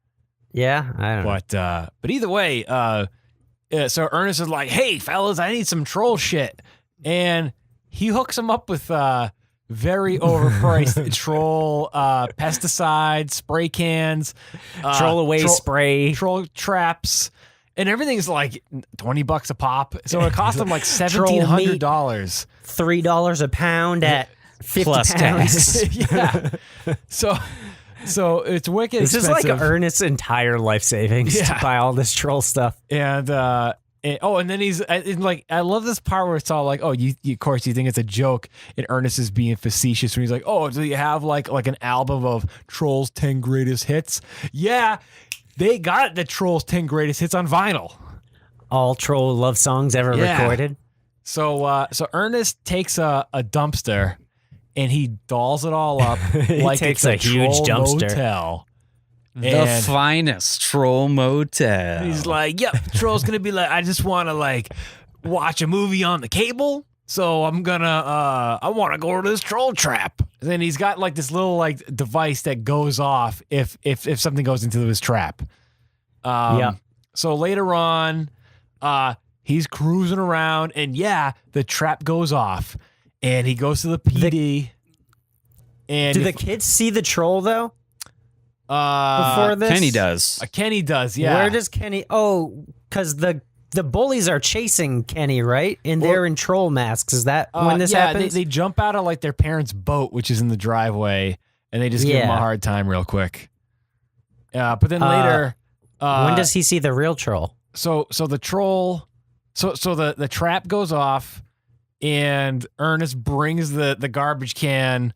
Yeah, I don't know. But either way, so Ernest is like, "Hey, fellas, I need some troll shit," and he hooks them up with very overpriced troll pesticide spray cans, Troll away spray. troll traps, and everything's like $20 a pop. So it cost them like $1,700. $3 a pound at 50 Plus pounds. tax. Yeah. So it's wicked This is expensive. like Ernest's entire life savings to Yeah. buy all this troll stuff. And then he's like, I love this part where it's all like, oh, you of course you think it's a joke, and Ernest is being facetious when he's like, oh, do you have like an album of Trolls 10 greatest hits? Yeah, they got the Trolls 10 greatest hits on vinyl. All troll love songs ever Yeah. recorded. So Ernest takes a dumpster and he dolls it all up like takes it's a huge troll dumpster. motel. The And finest troll motel. he's like, yep, Troll's gonna be like, I just want to like watch a movie on the cable, so I'm gonna I want to go to this troll trap. And then he's got like this little like device that goes off if something goes into his trap. Yeah. So later on, he's cruising around, and yeah, the trap goes off, and he goes to the PD. And Do the kids see the troll though? Before this, Kenny does. Kenny does, yeah. Where does Kenny? Oh, because the bullies are chasing Kenny, right? And they're in troll masks. Is that when this happens? They jump out of like their parents' boat, which is in the driveway, and they just give him a Yeah. hard time real quick. But then later, when does he see the real troll? so the troll, so the trap goes off, and Ernest brings the garbage can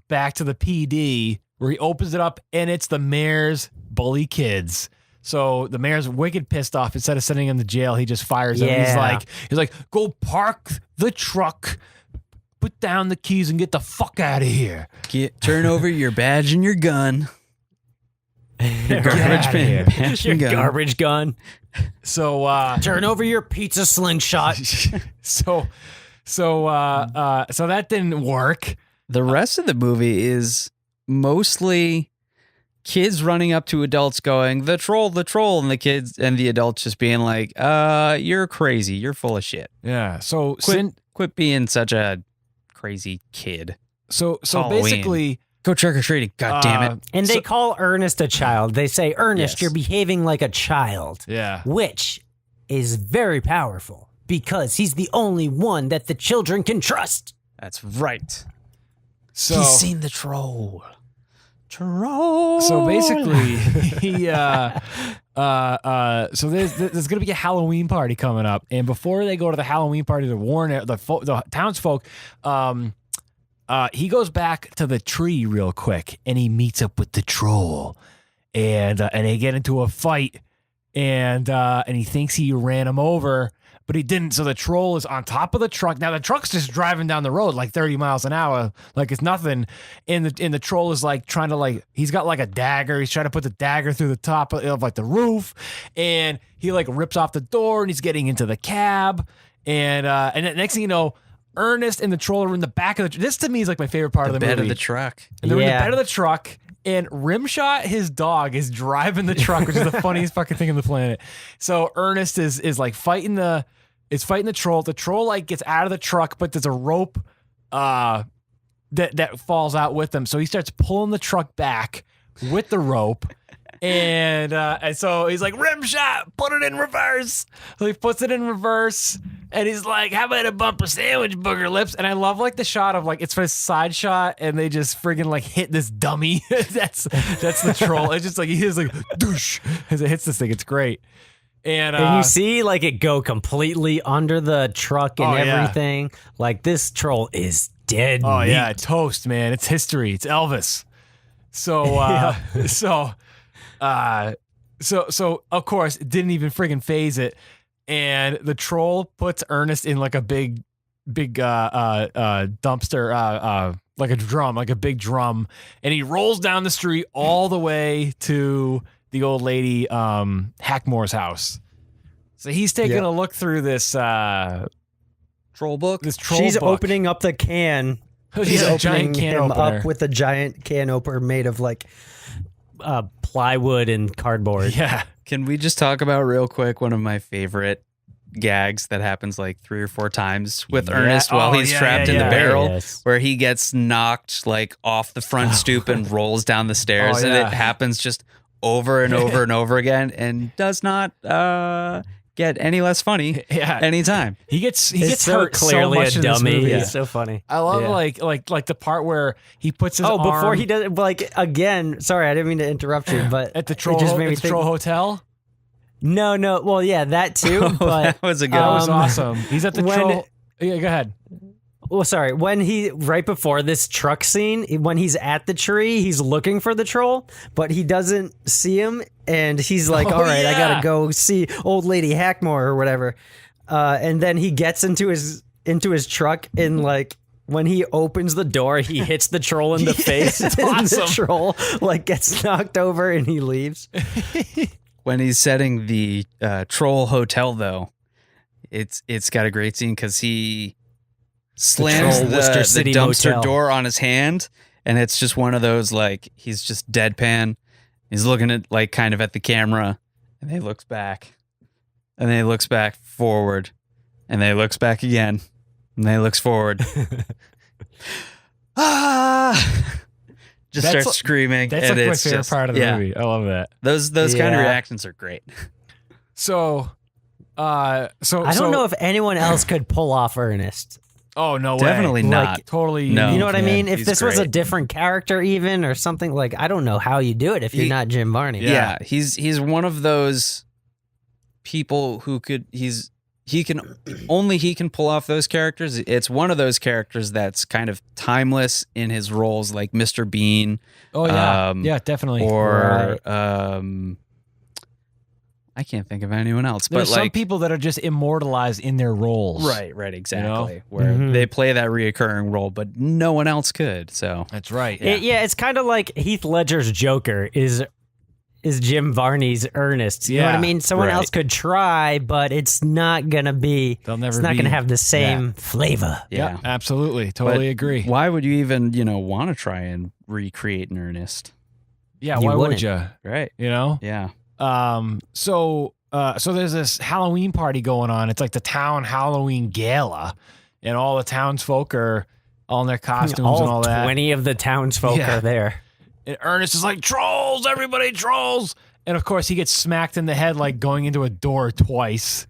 back to the PD, where he opens it up, and it's the mayor's bully kids. So the mayor's wicked pissed off. Instead of sending him to jail, he just fires him. Yeah. He's like, go park the truck, put down the keys, and get the fuck out of here. Turn over your badge and your gun. Your garbage outta here. bin, badge Your and gun. garbage gun. So Turn over your pizza slingshot. so that didn't work. The rest of the movie is mostly kids running up to adults going, the troll, and the kids and the adults just being like, you're crazy. You're full of shit. Yeah. So Quit being such a crazy kid. so Halloween. basically, Go trick or treating. God damn it. And they call Ernest a child. They say, Ernest, Yes. you're behaving like a child. yeah. Which is very powerful because he's the only one that the children can trust. That's right. So He's seen the troll. Troll. So basically, he so there's gonna be a Halloween party coming up, and before they go to the Halloween party to warn the townsfolk, he goes back to the tree real quick, and he meets up with the troll, and they get into a fight, and he thinks he ran him over. But he didn't, so the troll is on top of the truck. Now the truck's just driving down the road like 30 miles an hour, like it's nothing. And the troll is like trying to he's got like a dagger. He's trying to put the dagger through the top of like the roof, and he like rips off the door, and he's getting into the cab. And then next thing you know, Ernest and the troll are in the back of the. This to me is like my favorite part of the bed movie. of the truck. And they're in the Yeah. bed of the truck, and Rimshot, his dog, is driving the truck, which is the funniest fucking thing on the planet. So Ernest is like fighting the troll. The troll like gets out of the truck, but there's a rope that falls out with him. So he starts pulling the truck back with the rope, And so he's like, rim shot, put it in reverse. So he puts it in reverse, and he's like, how about a bumper sandwich, booger lips? And I love like the shot of like, it's a side shot, and they just friggin' like hit this dummy. that's the troll. It's just like, he is like, douche, as it hits this thing. It's great. And you see like it go completely under the truck and everything. Like this troll is dead. Oh meat. yeah, toast, man. It's history. It's Elvis. So so of course it didn't even friggin' phase it. And the troll puts Ernest in like a big dumpster, like a big drum, and he rolls down the street all the way to the old lady Hackmore's house. So he's taking a look through this Troll book. She's opening up the can. She's a opening giant can him opener. up with a giant can opener made of like plywood and cardboard. Yeah. Can we just talk about real quick one of my favorite gags that happens like 3 or 4 times with Ernest while he's trapped in the barrel, Yes. where he gets knocked like off the front stoop and rolls down the stairs, and it happens just over and over and over again, and does not get any less funny anytime. He gets so hurt clearly so much a in this dummy. movie. It's so funny. I love like the part where he puts his arm before he does like again. Sorry, I didn't mean to interrupt you, but at the it troll, just made me think. troll hotel. No. Well, yeah, that too. But That was a good That one. was awesome. He's at the troll. Yeah, go ahead. Well, sorry. When he right before this truck scene, when he's at the tree, he's looking for the troll, but he doesn't see him, and he's like, "All right, I gotta go see old lady Hackmore or whatever." And then he gets into his truck, and like when he opens the door, he hits the troll in the face. It's and awesome. The troll like gets knocked over, and he leaves. When he's setting the troll hotel, though, it's got a great scene because he slams troll the Worcester City dumpster Motel. door on his hand, and it's just one of those like he's just deadpan. He's looking at like kind of at the camera, and then he looks back, and then he looks back forward, and then he looks back again, and then he looks forward. Just starts screaming. That's and like my it's favorite just, part of the movie. I love that. Those kind of Yeah. reactions are great. So, I don't know if anyone else could pull off Ernest. Oh no way! Definitely not. Totally. No. You know what I mean? If he's this was a great. different character, even or something like, I don't know how you do it if you're not Jim Varney. Yeah, he's one of those people who he can pull off those characters. It's one of those characters that's kind of timeless in his roles, like Mr. Bean. Oh yeah, yeah, definitely. Or I can't think of anyone else. There's but some like people that are just immortalized in their roles. right, exactly. You know? Where they play that reoccurring role, but no one else could. So That's right. It's kind of like Heath Ledger's Joker is Jim Varney's Ernest. You know what I Yeah, mean? Someone right. else could try, but it's not gonna be. They'll never It's not be- gonna have the same flavor. yeah. Absolutely. Totally agree. Why would you even want to try and recreate an Ernest? Yeah, You why would wouldn't. you? Right. You know? Yeah. So there's this Halloween party going on. It's like the town Halloween gala, and all the townsfolk are all in their costumes and all that. 20 of the townsfolk Yeah. are there. And Ernest is like, trolls, everybody trolls. And of course, he gets smacked in the head like going into a door twice.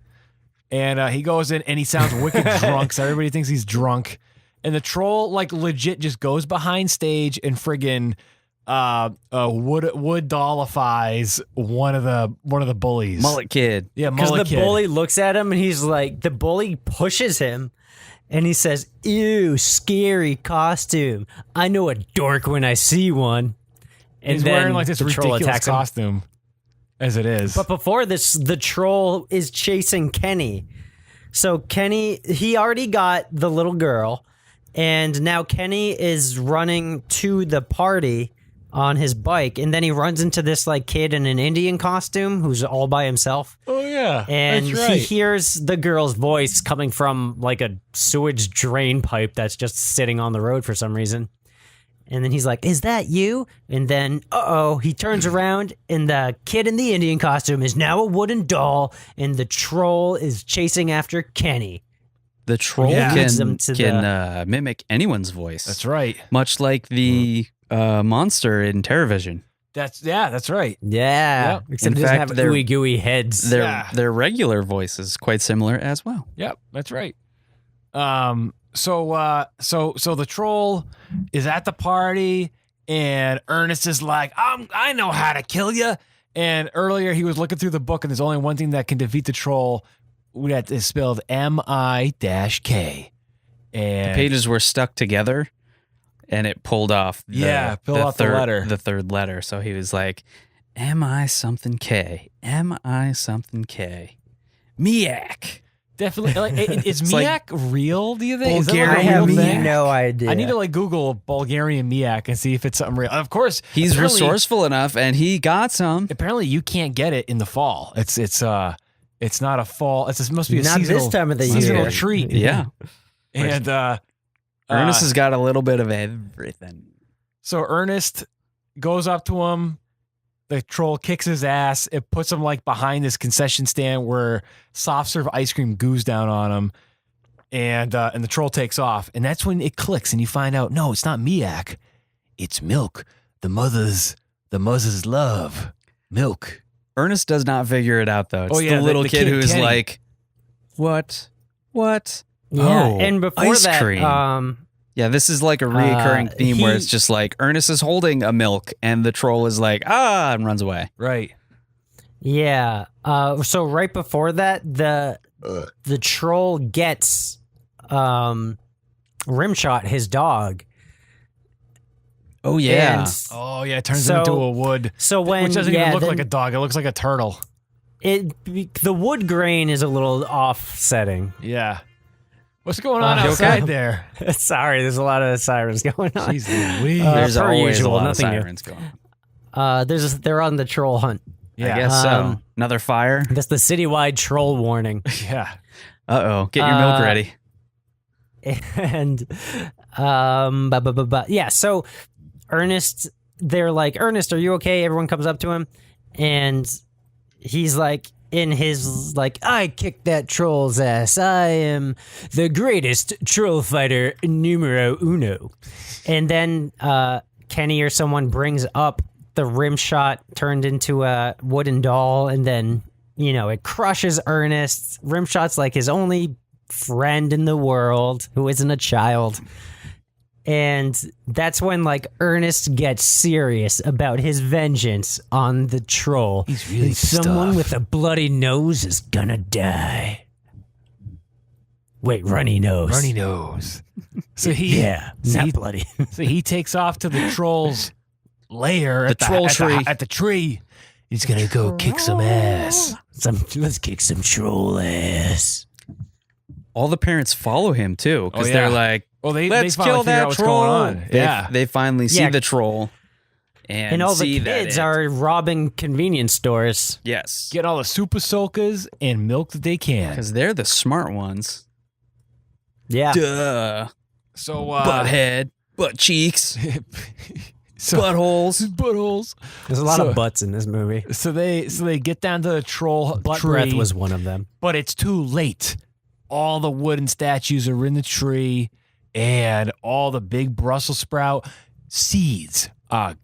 And he goes in and he sounds wicked drunk. So everybody thinks he's drunk. And the troll like legit just goes behind stage and friggin' wood dollifies one of the bullies. Mullet Kid. Yeah, Because mullet the kid. bully looks at him and he's like, the bully pushes him and he says, "Ew, scary costume. I know a dork when I see one." And He's then wearing like this the troll ridiculous attacks him. costume, as it is. But before this, the troll is chasing Kenny. So Kenny, he already got the little girl, and now Kenny is running to the party on his bike, and then he runs into this like kid in an Indian costume who's all by himself. Oh yeah, And that's right. he hears the girl's voice coming from like a sewage drain pipe that's just sitting on the road for some reason. And then he's like, "Is that you?" And then, he turns around and the kid in the Indian costume is now a wooden doll and the troll is chasing after Kenny. The troll Leads them to can mimic anyone's voice. That's right. Much like the monster in TerraVision. That's right. Yeah. Yep. Except In it doesn't fact, have they're- ooey gooey heads. Their regular voice is quite similar as well. Yep, that's right. So the troll is at the party, and Ernest is like, I know how to kill you. And earlier he was looking through the book, and there's only one thing that can defeat the troll. That is spelled M-I-K. And The pages were stuck together, and it pulled off. The letter. The third letter. So he was like, "M-I something K. M-I something K. Miak." definitely. Like, is It's like Miak real? Do you think? Is that I like a have real thing? no idea. I need to like Google Bulgarian Miak and see if it's something real. Of course, He's apparently- resourceful enough, and he got some. Apparently, you can't get it in the fall. It's not a fall. It must be a Not seasonal, this time of the seasonal year. treat. Yeah. And Ernest has got a little bit of everything. so Ernest goes up to him. The troll kicks his ass. It puts him like behind this concession stand where soft serve ice cream goos down on him, and the troll takes off. And that's when it clicks, and you find out, no, it's not Miak, it's milk. The mother's love, milk. Ernest does not figure it out, though. It's the little the kid who's Kenny. like, what? Yeah, Oh, and before ice that, cream. Yeah, this is like a reoccurring theme where he- it's just like Ernest is holding a milk and the troll is like, and runs away. Right. yeah. So right before that, the troll gets Rimshot, his dog. Oh, yeah. And Oh yeah, it turns So- him into a wood, so when which doesn't yeah, even look then like a dog. It looks like a turtle. the wood grain is a little offsetting. Yeah. What's going on You outside okay? there? Sorry, there's a lot of sirens going on. Jeez Louise. There's per always usual, a lot of nothing new. sirens going on. They're on the troll hunt. yeah. I guess so. Um, Another fire? That's the citywide troll warning. Yeah. Uh-oh. Get your milk Uh, ready. And yeah, so Ernest, they're like, Ernest, are you okay? Everyone comes up to him, and he's like, in his like, I kicked that troll's ass. I am the greatest troll fighter numero uno. And then Kenny or someone brings up the Rimshot turned into a wooden doll, and then it crushes Ernest. Rimshot's like his only friend in the world who isn't a child. And that's when like Ernest gets serious about his vengeance on the troll. He's really And someone stuffed. with a bloody nose is gonna die. Wait, runny nose. Runny nose. So he Yeah, so not he, bloody. so he takes off to the troll's lair The troll tree. at the tree. He's gonna go kick some ass. Let's kick some troll ass. All the parents follow him, too, because Oh, yeah. they're like, Well, they let's finally kill figure out that what's troll. going on. Yeah. They finally see Yeah. the troll and And all the see that kids it- are robbing convenience stores. Yes. Get all the super soakers and milk that they can. Because they're the smart ones. Yeah. Duh. So Butthead. Butt cheeks. so, Buttholes. There's a lot So- of butts in this movie. So they get down to the troll Butt tree, breath was one of them. but it's too late. All the wooden statues are in the tree, and all the big Brussels sprout seeds are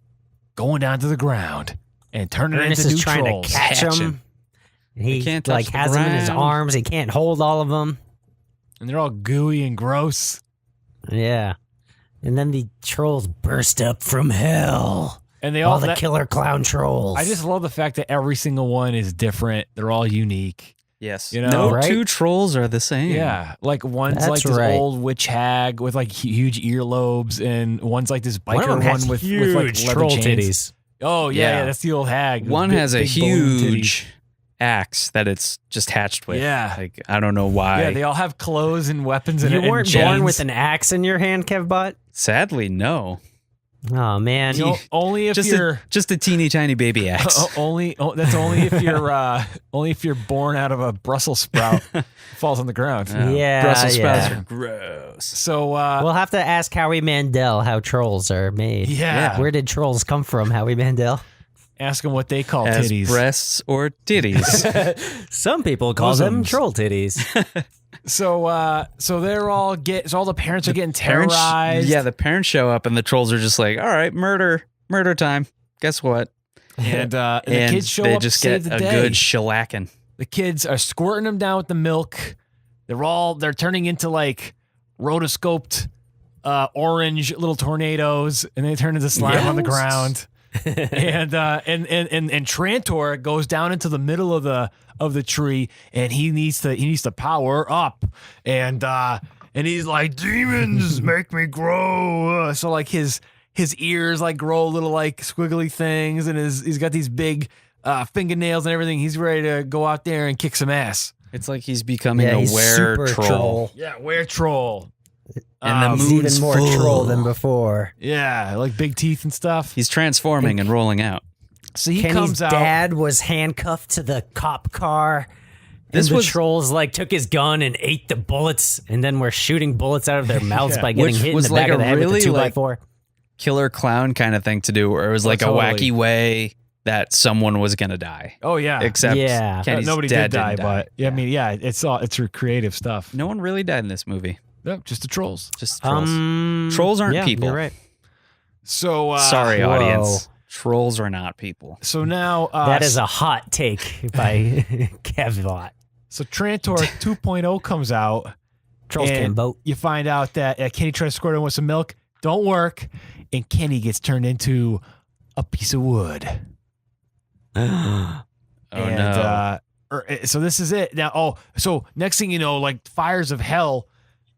going down to the ground and turning Ernest into is new trying trolls. to catch Catch him. him. He can't touch like the has them in his ground. arms. He can't hold all of them. And they're all gooey and gross. Yeah. And then the trolls burst up from hell. And they All all the killer clown trolls. I just love the fact that every single one is different. They're all unique. Yes. You know, no right? two trolls are the same. Yeah, like one's That's like this right. old witch hag with like huge earlobes, and one's like this biker one of them has with huge like leather troll chains. titties. Oh yeah, Yeah. that's the old hag. One Big- has a big bone titties. huge axe that it's just hatched with. Yeah. Like, I don't know why. Yeah, they all have clothes and weapons. And You and weren't born chains. with an axe in your hand, Kevbot? Sadly, no. Oh man. You know, only if Just you're a teeny tiny baby axe. that's only if you're born out of a Brussels sprout falls on the ground. Yeah, Brussels sprouts yeah. are gross. So We'll have to ask Howie Mandel how trolls are made. yeah, Where did trolls come from, Howie Mandel? ask them what they call As titties. breasts or titties. Some people call them Bosoms. troll titties. So they're all all the parents are getting Parents- terrorized. yeah, the parents show up and the trolls are just like, all right, murder time. Guess what? And the And kids show they up just to get save the a day. good shellacking. The kids are squirting them down with the milk. They're turning into like rotoscoped orange little tornadoes, and they turn into slime on the ground. and Trantor goes down into the middle of the tree, and he needs to power up, and he's like, demons make me grow. So like his ears like grow little like squiggly things, and he's got these big fingernails and everything. He's ready to go out there and kick some ass. It's like he's becoming Yeah, a he's were super troll. Yeah, were troll. And the He's moon's even more full. troll than before. Yeah, like big teeth and stuff. He's transforming and rolling out. So he Kenny's comes out. dad was handcuffed to the cop car. This And the was- trolls like took his gun and ate the bullets, and then were shooting bullets out of their mouths by getting Which hit in was the back like of the a head with really, the 2x4. like, Killer clown kind of thing to do, where it was like a totally. wacky way that someone was gonna die. Oh yeah, Except Yeah. Kenny's nobody dad did die, didn't but yeah, I mean, yeah, it's creative stuff. no one really died in this movie. Yep, just the trolls. Just trolls. Trolls aren't yeah, people. You're right. So Sorry, whoa. audience. Trolls are not people. So now That is a hot take by Kevlot. so Trantor 2.0 comes out. Trolls and can't vote. You find out that Kenny tries to squirt him with some milk, don't work, and Kenny gets turned into a piece of wood. Oh no. So this is it now. So next thing you know, like fires of hell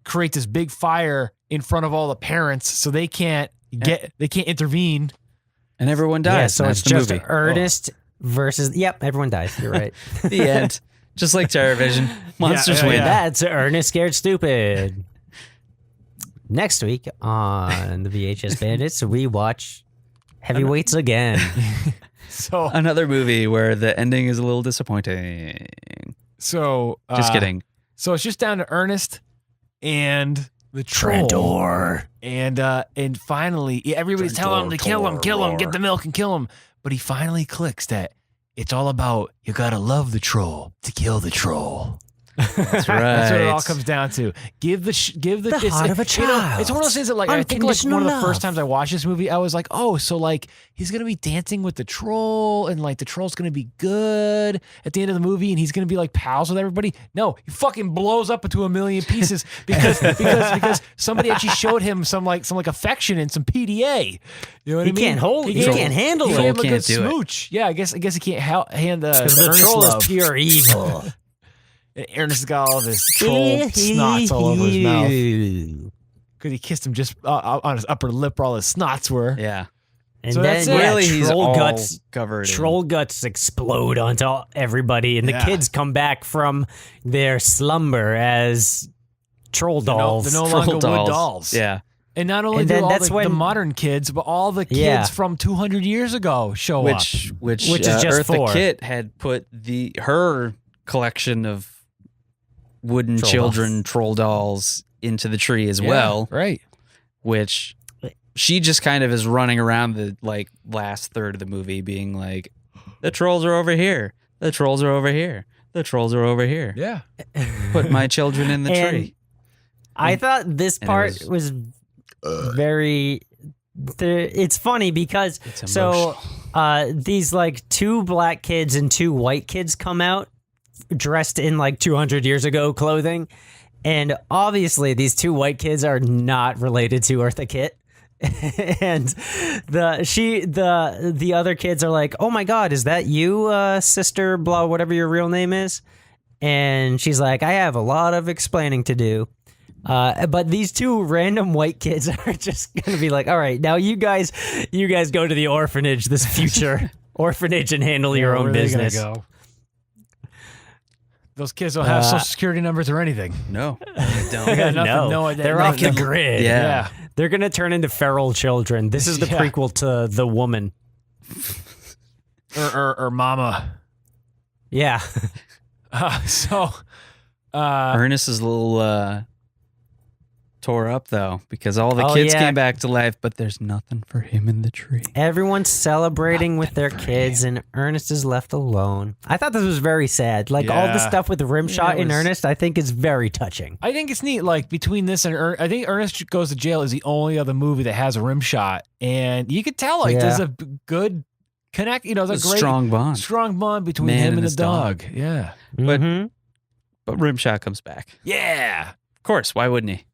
create this big fire in front of all the parents, so they can't intervene. And everyone dies. Yeah, so and it's that's the just movie. Ernest versus. Yep, everyone dies. You're right. The end. Just like TerraVision. Monsters yeah, win. yeah. That's Ernest Scared Stupid. Next week on the VHS Bandits, we watch Heavyweights again. So Another movie where the ending is a little disappointing. Just kidding. So it's just down to Ernest and the troll. Trantor. And finally, everybody's telling him to kill him, get the milk and kill him. But he finally clicks that it's all about you gotta love the troll to kill the troll. That's right. That's what it all comes down to. Give the heart of a you know, child. it's one of those things that like I think like one of the Unconditional first love. times I watched this movie, I was like, oh, so like he's gonna be dancing with the troll, and like the troll's gonna be good at the end of the movie, and he's gonna be like pals with everybody. No, he fucking blows up into a million pieces because somebody actually showed him some affection and some PDA. You know what I mean? He can't handle He it. gave him a Can't good do it. smooch. Yeah, I guess he can't hand Because the Ernest troll love. is pure evil. And Ernest got all of his troll snots all over his mouth because he kissed him just on his upper lip where all his snots were. Yeah. And So then that's it. Really, he's troll all guts. covered in- Troll guts explode onto everybody, and the Yeah. kids come back from their slumber as troll dolls. They're no troll longer wood dolls. Yeah. And not only And do then all that's the when- modern kids, but all the kids Yeah. from 200 years ago show up. Which Which is just Eartha 4. Kitt had put her collection of wooden Troll children troll dolls into the tree as well, Right. which she just kind of is running around the like last third of the movie being like, the trolls are over here, the trolls are over here, the trolls are over here. Yeah. Put my children in the And tree. I thought this and it part was- was very. It's funny because It's these like 2 black kids and 2 white kids come out dressed in like 200 years ago clothing, and obviously these 2 white kids are not related to Eartha Kitt. And the other kids are like, oh my god, is that you, sister blah whatever your real name is? And she's like, I have a lot of explaining to do. But these 2 random white kids are just gonna be like, all right, now you guys go to the orphanage, this future orphanage, and handle your own Where are they business. gonna go? Those kids don't have social security numbers or anything. No, I don't. They got nothing. No, they're off the grid. Yeah. They're gonna turn into feral children. This is the Yeah. prequel to The Woman. Or mama. Yeah. Ernest is a little tore up though because all the Oh, kids yeah. came back to life, but there's nothing for him in the tree. Everyone's celebrating with their kids, and Ernest is left alone. I thought this was very sad. Like all the Yeah. stuff with the rim shot it in was- Ernest, I think is very touching. I think it's neat. Like between this and I think Ernest Goes to Jail is the only other movie that has a rim shot, and you could tell like Yeah. there's a good connect. You know, it's a great strong bond. strong bond between Man him and and the his dog. dog. Yeah, But Mhm. but Rimshot comes back. yeah. Of course, why wouldn't he?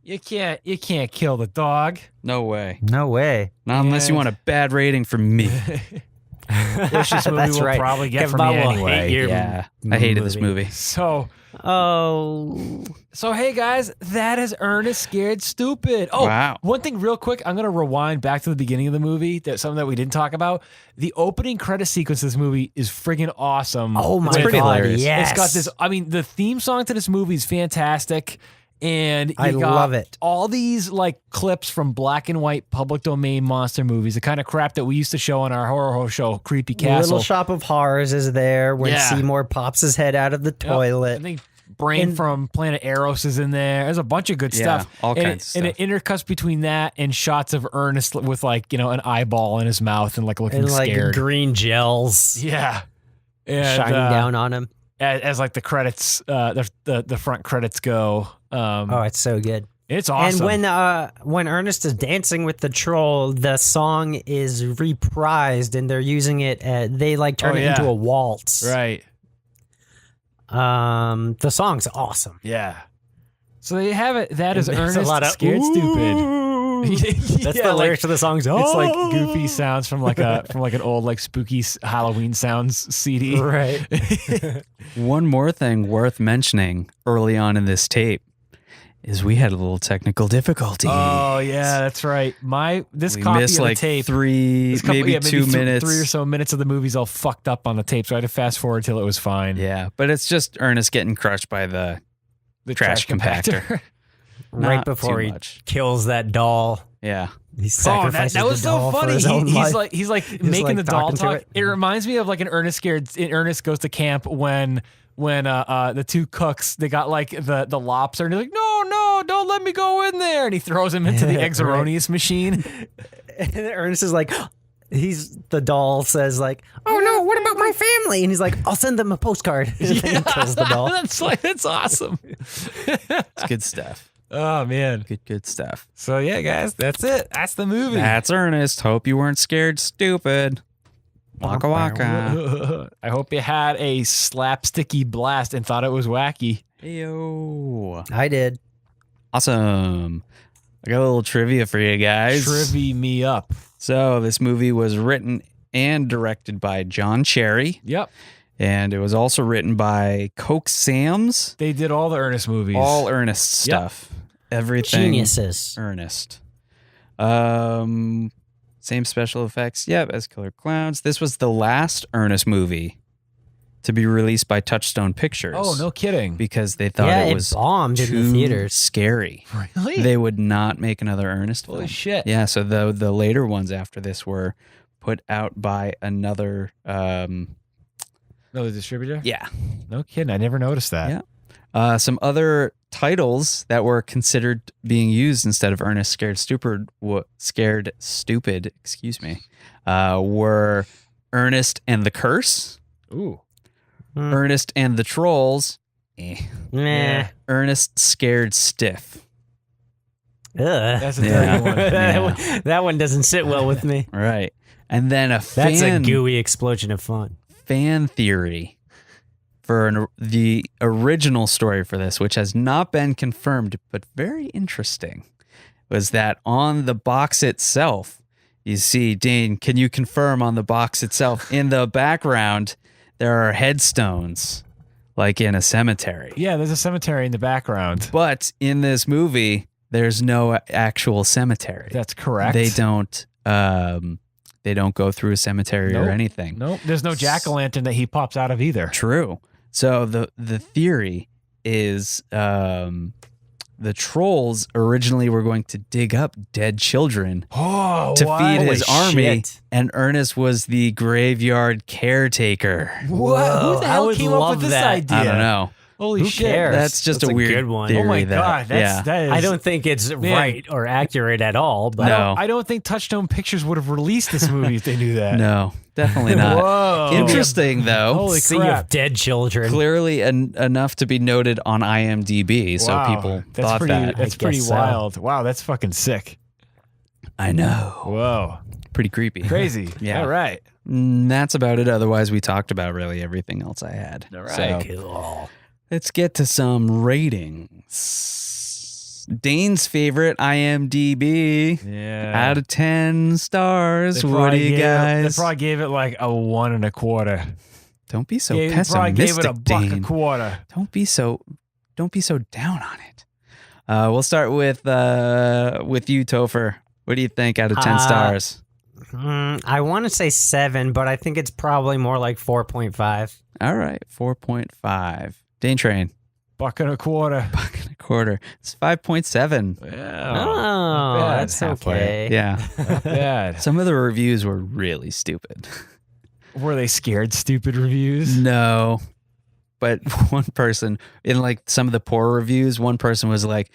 You can't kill the dog. No way. No way. Not unless you want a bad rating from me. Which this movie That's will right. probably get Kevin from me Bob will anyway. hate your Yeah, I hated this movie. So Oh. hey guys, that is Ernest Scared Stupid. Oh, Wow. one thing real quick, I'm gonna rewind back to the beginning of the movie. That's something that we didn't talk about. The opening credit sequence of this movie is friggin' awesome. Oh my pretty god! hilarious. Yes. It's got this. I mean, the theme song to this movie is fantastic, and you I got love it. All these like clips from black and white public domain monster movies, the kind of crap that we used to show on our horror show, Creepy Castle. Little Shop of Horrors is there when Yeah. Seymour pops his head out of the Yep. toilet. I think Brain And- from Planet Eros is in there. There's a bunch of good Yeah, stuff. all and kinds of And it intercuts between that and shots of Ernest with like, you know, an eyeball in his mouth and like looking And like scared. green gels Yeah. And, shining down on him. as like the credits, the front credits go. Oh, it's so good. It's awesome. And when Ernest is dancing with the troll, the song is reprised, and they're using it. They like turn Oh, it yeah. into a waltz. right. The song's awesome. Yeah. So there you have it. That is And there's Ernest a lot of Scared Stupid. That's Yeah, the like- lyrics of the songs. It's like goofy sounds from like an old like spooky Halloween sounds CD. Right. One more thing worth mentioning early on in this tape is we had a little technical difficulty. Oh yeah, that's right. This we copy missed of like the tape, three, this couple- maybe yeah, 2 minutes. 3 or so minutes of the movie's all fucked up on the tape, so I had to fast forward till it was fine. Yeah, but it's just Ernest getting crushed by the The trash compactor. Right Not before too he much. kills that doll. Yeah. He Oh, sacrifices that was the so doll for funny. his own life. He's like making like the doll talking to talk. it. It reminds me of like an Ernest goes to camp when the two cooks, they got like the lobster and they're like, no, don't let me go in there, and he throws him into the Right. Exeronius machine. And Ernest is like, the doll says like, oh no, what about my family? And he's like, I'll send them a postcard. And then he kills the doll. That's awesome. It's good stuff. Oh man. Good stuff. So yeah, guys, that's it. That's the movie. That's Ernest. Hope you weren't scared stupid. Waka waka. I hope you had a slapsticky blast and thought it was wacky. Yo. I did. Awesome. I got a little trivia for you guys. Trivy me up. So this movie was written and directed by John Cherry, Yep. and it was also written by Coke Sam's. They did all the Ernest movies. All Ernest stuff. Everything Geniuses. Ernest. Same special effects, as Killer Clowns. This was the last Ernest movie to be released by Touchstone Pictures. Oh, no kidding. Because they thought Yeah, it it was bombed in the too theaters. scary. Really? They would not make another Ernest film. Holy shit. Yeah, so the later ones after this were put out by another No, the distributor? yeah. No kidding. I never noticed that. Yeah. Some other titles that were considered being used instead of Ernest Scared Stupid, were Ernest and the Curse, Ooh. Ernest and the Trolls, Meh. Ernest Scared Stiff. Ugh. That's a dirty Yeah. one. That one doesn't sit well with me. Right. And then That's a gooey explosion of fun. fan theory for the original story for this, which has not been confirmed, but very interesting, was that on the box itself, you see, Dean, can you confirm on the box itself, in the background, there are headstones, like in a cemetery. Yeah, there's a cemetery in the background. But in this movie, there's no actual cemetery. That's correct. They don't go through a cemetery or Nope. anything. Nope. There's no jack-o'-lantern that he pops out of either. True. So the theory is the trolls originally were going to dig up dead children Oh, to feed his Holy army, shit. and Ernest was the graveyard caretaker. What? Who the I hell would came up love with this that. idea? I don't know. Holy Who shit. cares? That's just That's a a weird good one. theory. Oh my that, god, yeah. that is. I don't think it's right or accurate at all, but No. I don't think Touchstone Pictures would have released this movie if they knew that. No, definitely not. Whoa. Interesting though. Holy sea crap. of dead children. Clearly enough to be noted on IMDb, so Wow. people That's thought pretty, that. That's I pretty guess so. wild. Wow, that's fucking sick. I know. Whoa. Pretty creepy. Crazy. Yeah. All right. That's about it. Otherwise, we talked about really everything else I had. All right. So, Cool. let's get to some ratings. Dane's favorite IMDb. Yeah. Out of 10 stars. They What do probably you gave guys? They probably gave it like a 1 1/4. Don't be so They probably pessimistic, gave it a buck Dane. a quarter. Don't be so down on it. We'll start with you, Topher. What do you think out of 10 stars? I want to say 7, but I think it's probably more like 4.5. All right, 4.5. Dane Train, Buck and a quarter. buck and a quarter. It's 5.7. Yeah. Oh, bad. that's Halfway. okay. Yeah. Not bad. Some of the reviews were really stupid. Were they scared stupid reviews? No. But one person, in like some of the poor reviews, one person was like,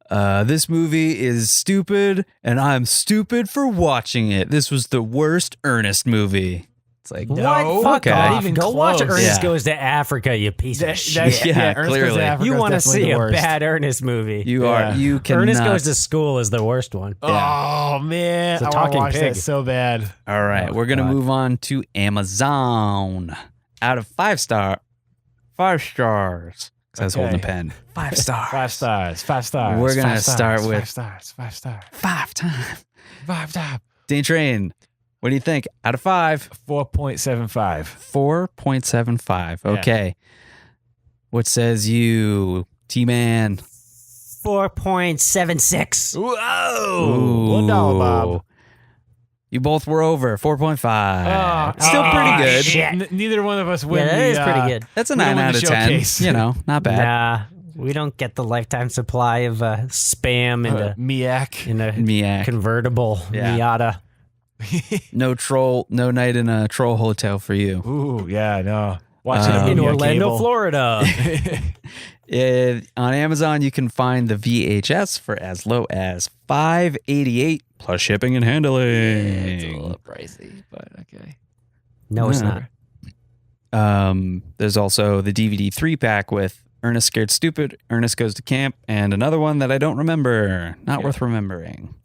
this movie is stupid and I'm stupid for watching it. This was the worst Ernest movie. It's like, What? Fuck okay. off. Even Go watch close. Ernest Yeah. Goes to Africa, you piece of shit. Yeah, Ernest Goes to clearly. Africa You is want to definitely see the a worst. bad Ernest movie. You Yeah. you cannot. Ernest Goes to School is the worst one. Oh man, It's a I want talking to watch pig. that so bad. All right, Oh, we're gonna God. move on to Amazon. Out of 5 stars. 'Cause I was holding a Okay. pen. 5 stars. 5 stars. 5 stars. We're gonna 5 stars, start with- 5 stars. 5 stars. 5 times. 5 stars. Dane Train, what do you think? Out of 5. 4.75. 4.75. Okay. What says you, T-Man? 4.76. Whoa! Ooh. $1, Bob. You both were over 4.5. Still oh, pretty good. shit. Neither one of us win. Yeah, that is pretty good. That's a We don't 9 win out the of 10. showcase. You know, not bad. Nah, we don't get the lifetime supply of spam in a Miak. Miak. convertible Yeah. Miata. No night in a troll hotel for you. Ooh, yeah, no. Watching Um, a In movie on Orlando, cable. Florida. On Amazon, you can find the VHS for as low as $5.88 plus shipping and handling. It's a little pricey, but okay. No, it's Yeah. not. There's also the DVD 3-pack with Ernest Scared Stupid, Ernest Goes to Camp, and another one that I don't remember. Not worth remembering.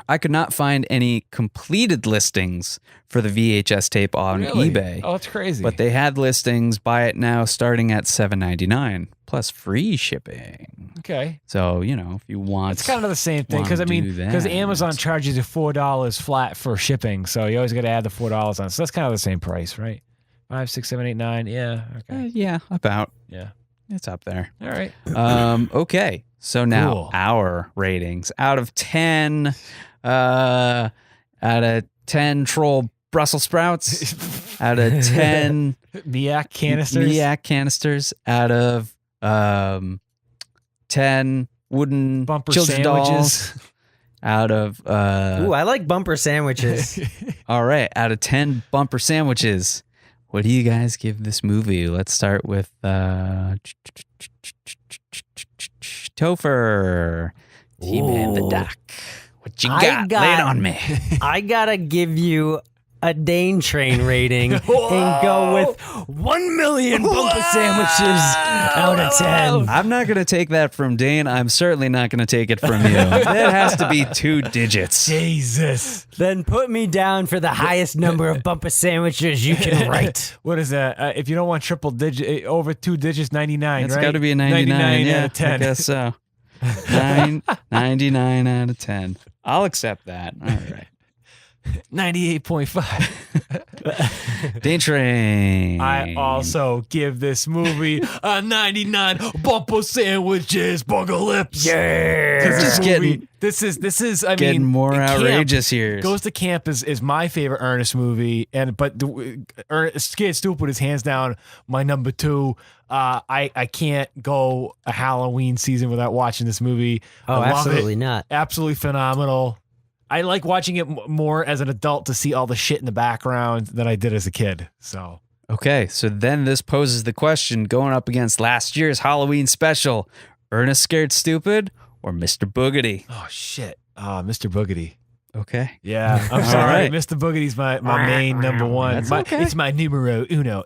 I could not find any completed listings for the VHS tape on Really? eBay. Oh, it's crazy. But they had listings. Buy it now starting at $7.99 plus free shipping. okay. So, you know, if you want. It's kind of the same thing because wanna do because that. Amazon charges you $4 flat for shipping, so you always got to add the $4 on. So that's kind of the same price, right? 5, 6, 7, 8, 9. Yeah. Okay. Yeah, about. Yeah. It's up there. All right. Okay. So now Cool. our ratings out of 10, out of 10 troll Brussels sprouts, out of 10 Miak canisters. Miak canisters, out of 10 wooden Bumper children sandwiches. dolls, out of Ooh, I like bumper sandwiches. all right, out of 10 bumper sandwiches. What do you guys give this movie? Let's start with Topher. T-Man the Ooh. Doc. What you I got? Lay it on me. I gotta give you a Dane Train rating and go with 1 million bumper sandwiches out of 10. I'm not going to take that from Dane. I'm certainly not going to take it from you. That has to be 2 digits. Jesus. Then put me down for the highest number of bumper sandwiches you can write. What is that? If you don't want triple digit, over 2 digits, 99, It's right? got to be a 99. Yeah, out of 10. I guess so. 99 out of 10. I'll accept that. All right. 98.5. Dane Train. I also give this movie a 99 bumper sandwiches, burger lips. Yeah. Just getting this is I getting mean more Camp outrageous here. Goes to Camp is my favorite Ernest movie, but Ernest Scared Stupid is hands down my number 2. I can't go a Halloween season without watching this movie. Oh, I love absolutely it. not. Absolutely phenomenal. I like watching it more as an adult to see all the shit in the background than I did as a kid. So Okay, so then this poses the question going up against last year's Halloween special, Ernest Scared Stupid or Mr. Boogedy? oh shit, Mr. Boogedy. Okay. Yeah, I'm All sorry. right. Mr. Boogedy's my main number 1. That's okay. It's my numero uno.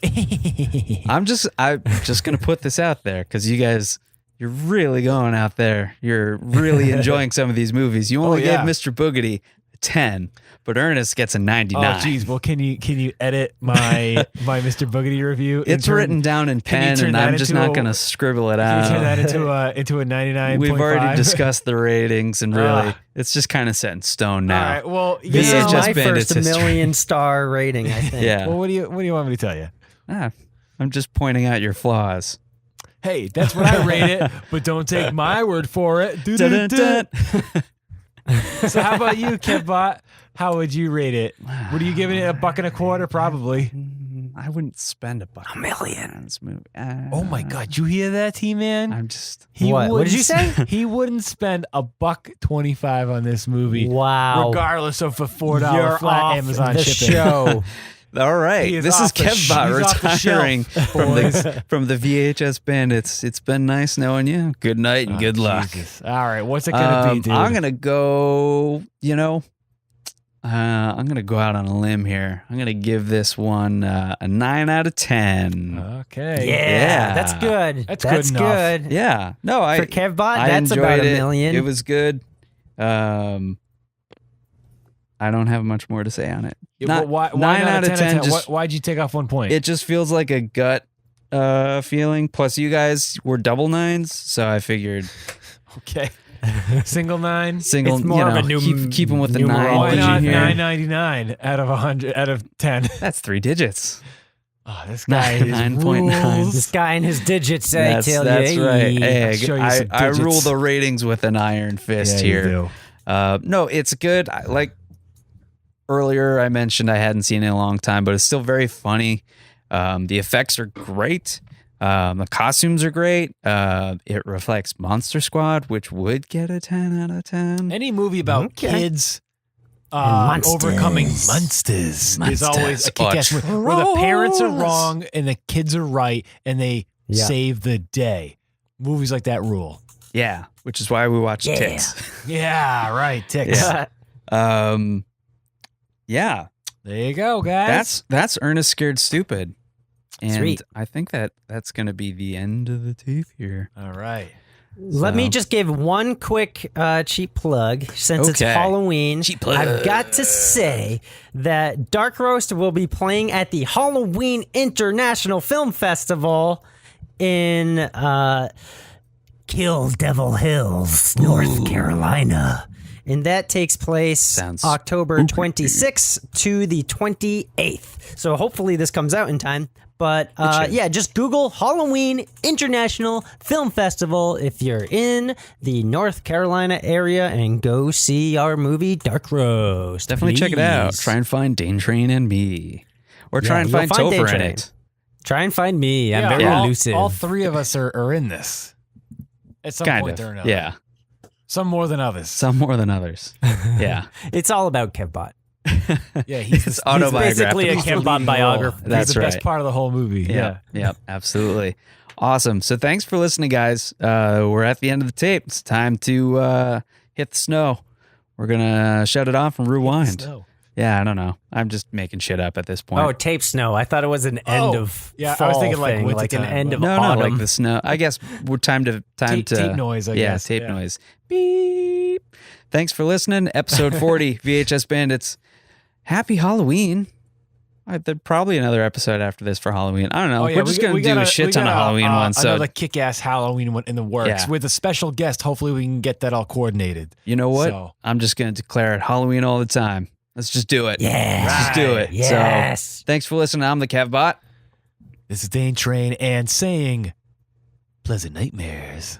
I'm just going to put this out there because you guys, you're really going out there. You're really enjoying some of these movies. You only Oh, yeah. gave Mr. Boogedy a 10, but Ernest gets a 99. Oh, geez. Well, can you edit my Mr. Boogedy review? It's written down in pen, and I'm just not going to scribble it out. Can you turn that into a 99.5? We've already discussed the ratings, and really, it's just kind of set in stone now. All right. Well, This is VHS my Bandits first history. 1,000,000-star rating, I think. Yeah. Well, what do you want me to tell you? I'm just pointing out your flaws. Hey, that's what I rate it, but don't take my word for it. Dun-dun-dun. So how about you, Kevbot? How would you rate it? What are you giving it? $1.25? Probably. I wouldn't spend $1 million on this movie. Oh my God! You hear that, T-Man? I'm just. What did you say? He wouldn't spend $1.25 on this movie. Wow. Regardless of a $4 You're flat off Amazon the shipping. show. All right, He is this is off the sh- Kevbot he's off the shelf, retiring from the VHS Bandits. It's been nice knowing you. Good night and good luck. Jesus. All right, what's it gonna be, dude? I'm gonna go. I'm gonna go out on a limb here. I'm gonna give this one a 9 out of 10. Okay. Yeah, that's good. That's good enough. good. Yeah, no, For Kevbot, I that's enjoyed about it. $1 million. It was good. I don't have much more to say on it. Yeah, why 9 out of 10. Just, why'd you take off 1 point? it just feels like a gut feeling. Plus, you guys were double nines, so I figured Okay. Single 9. single. It's more of a keep them with the numerology. 9. Why Did you not hear? 9.99 out of 100 out of 10? That's 3 digits. Oh, this guy is 9.9. This guy and his digits, I That's tell right. you. Hey, I'll show you I some rule digits. the ratings with an iron fist Yeah, you here. do. No, it's good. Like earlier, I mentioned I hadn't seen it in a long time, but it's still very funny. The effects are great. The costumes are great. It reflects Monster Squad, which would get a 10 out of 10. Any movie about Okay. kids monsters. overcoming monsters is always a kick-ass Monsters. movie where the parents are wrong and the kids are right and they Yeah. save the day. Movies like that rule. Yeah, which is why we watch Yeah. Tits. Yeah, right. Ticks. Yeah. Yeah, There you go, guys. that's Ernest Scared Stupid. And Sweet. I think that's going to be the end of the tape here. All right. Let me just give one quick cheap plug since it's Okay. Halloween. Cheap plug. I've got to say that Dark Roast will be playing at the Halloween International Film Festival in Kill Devil Hills, North Carolina. And that takes place Sounds October 26th to the 28th. So hopefully this comes out in time. But yeah, just Google Halloween International Film Festival if you're in the North Carolina area and go see our movie Dark Roast. Definitely check it out. please. Try and find Dane Train and me. Or try and you'll find find Dane Topher in Train. it. Try and find me. I'm Yeah, very elusive. all three of us are in this. At some Kind point of. or another. Yeah. Some more than others. Some more than others. Yeah. It's all about Kevbot. Yeah, he's It's the, autobiographical. basically a he's the Kevbot leading biography. role. That's he's the right. best part of the whole movie. Yeah. Yep, absolutely. Awesome. So thanks for listening, guys. We're at the end of the tape. It's time to hit the snow. We're going to shut it off and rewind. Snow. Yeah, I don't know. I'm just making shit up at this point. Oh, tape snow. I thought it was an end of yeah, I fall was thinking like thing, winter like an time, end but- of no, autumn. like the snow. I guess we're time to Tape noise, I guess. Tape Yeah. noise. Beep. Thanks for listening. Episode 40, VHS Bandits. Happy Halloween. There's probably another episode after this for Halloween. I don't know. Oh, yeah, we're just going to do a shit ton of Halloween ones. So another kick-ass Halloween one in the works Yeah. with a special guest. Hopefully, we can get that all coordinated. you know what? So- I'm just going to declare it Halloween all the time. Let's just do it. Yeah. Let's just do it. Yes. So thanks for listening. I'm the Kevbot. This is Dane Train and saying pleasant nightmares.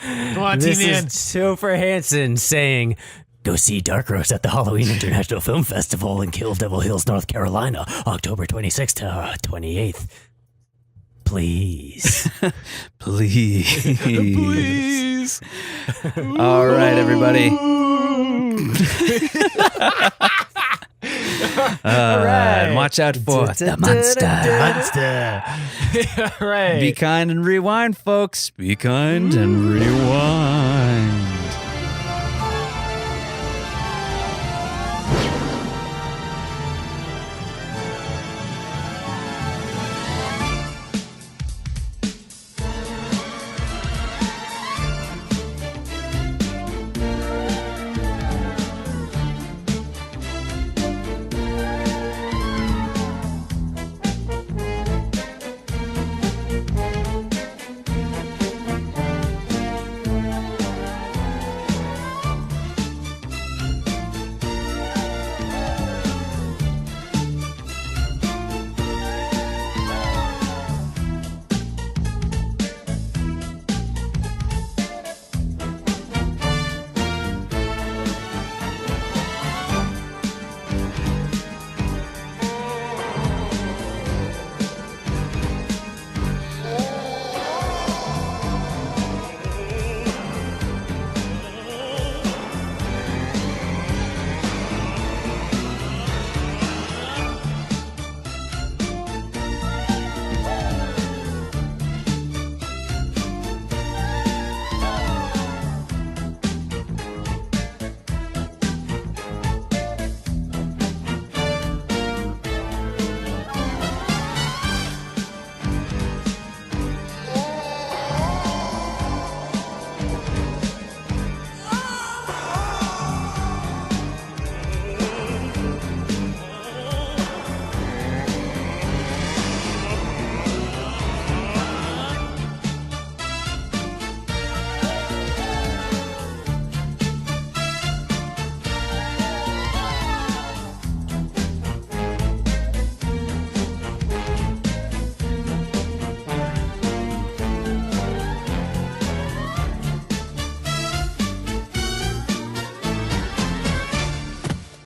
Come on, This T-Man. is Topher Hansen saying, go see Dark Roast at the Halloween International Film Festival in Kill Devil Hills, North Carolina, October 26th to 28th. Please. Please. Please. All right, everybody. And watch out for the monster. All right. Be kind and rewind, folks. Be kind and rewind.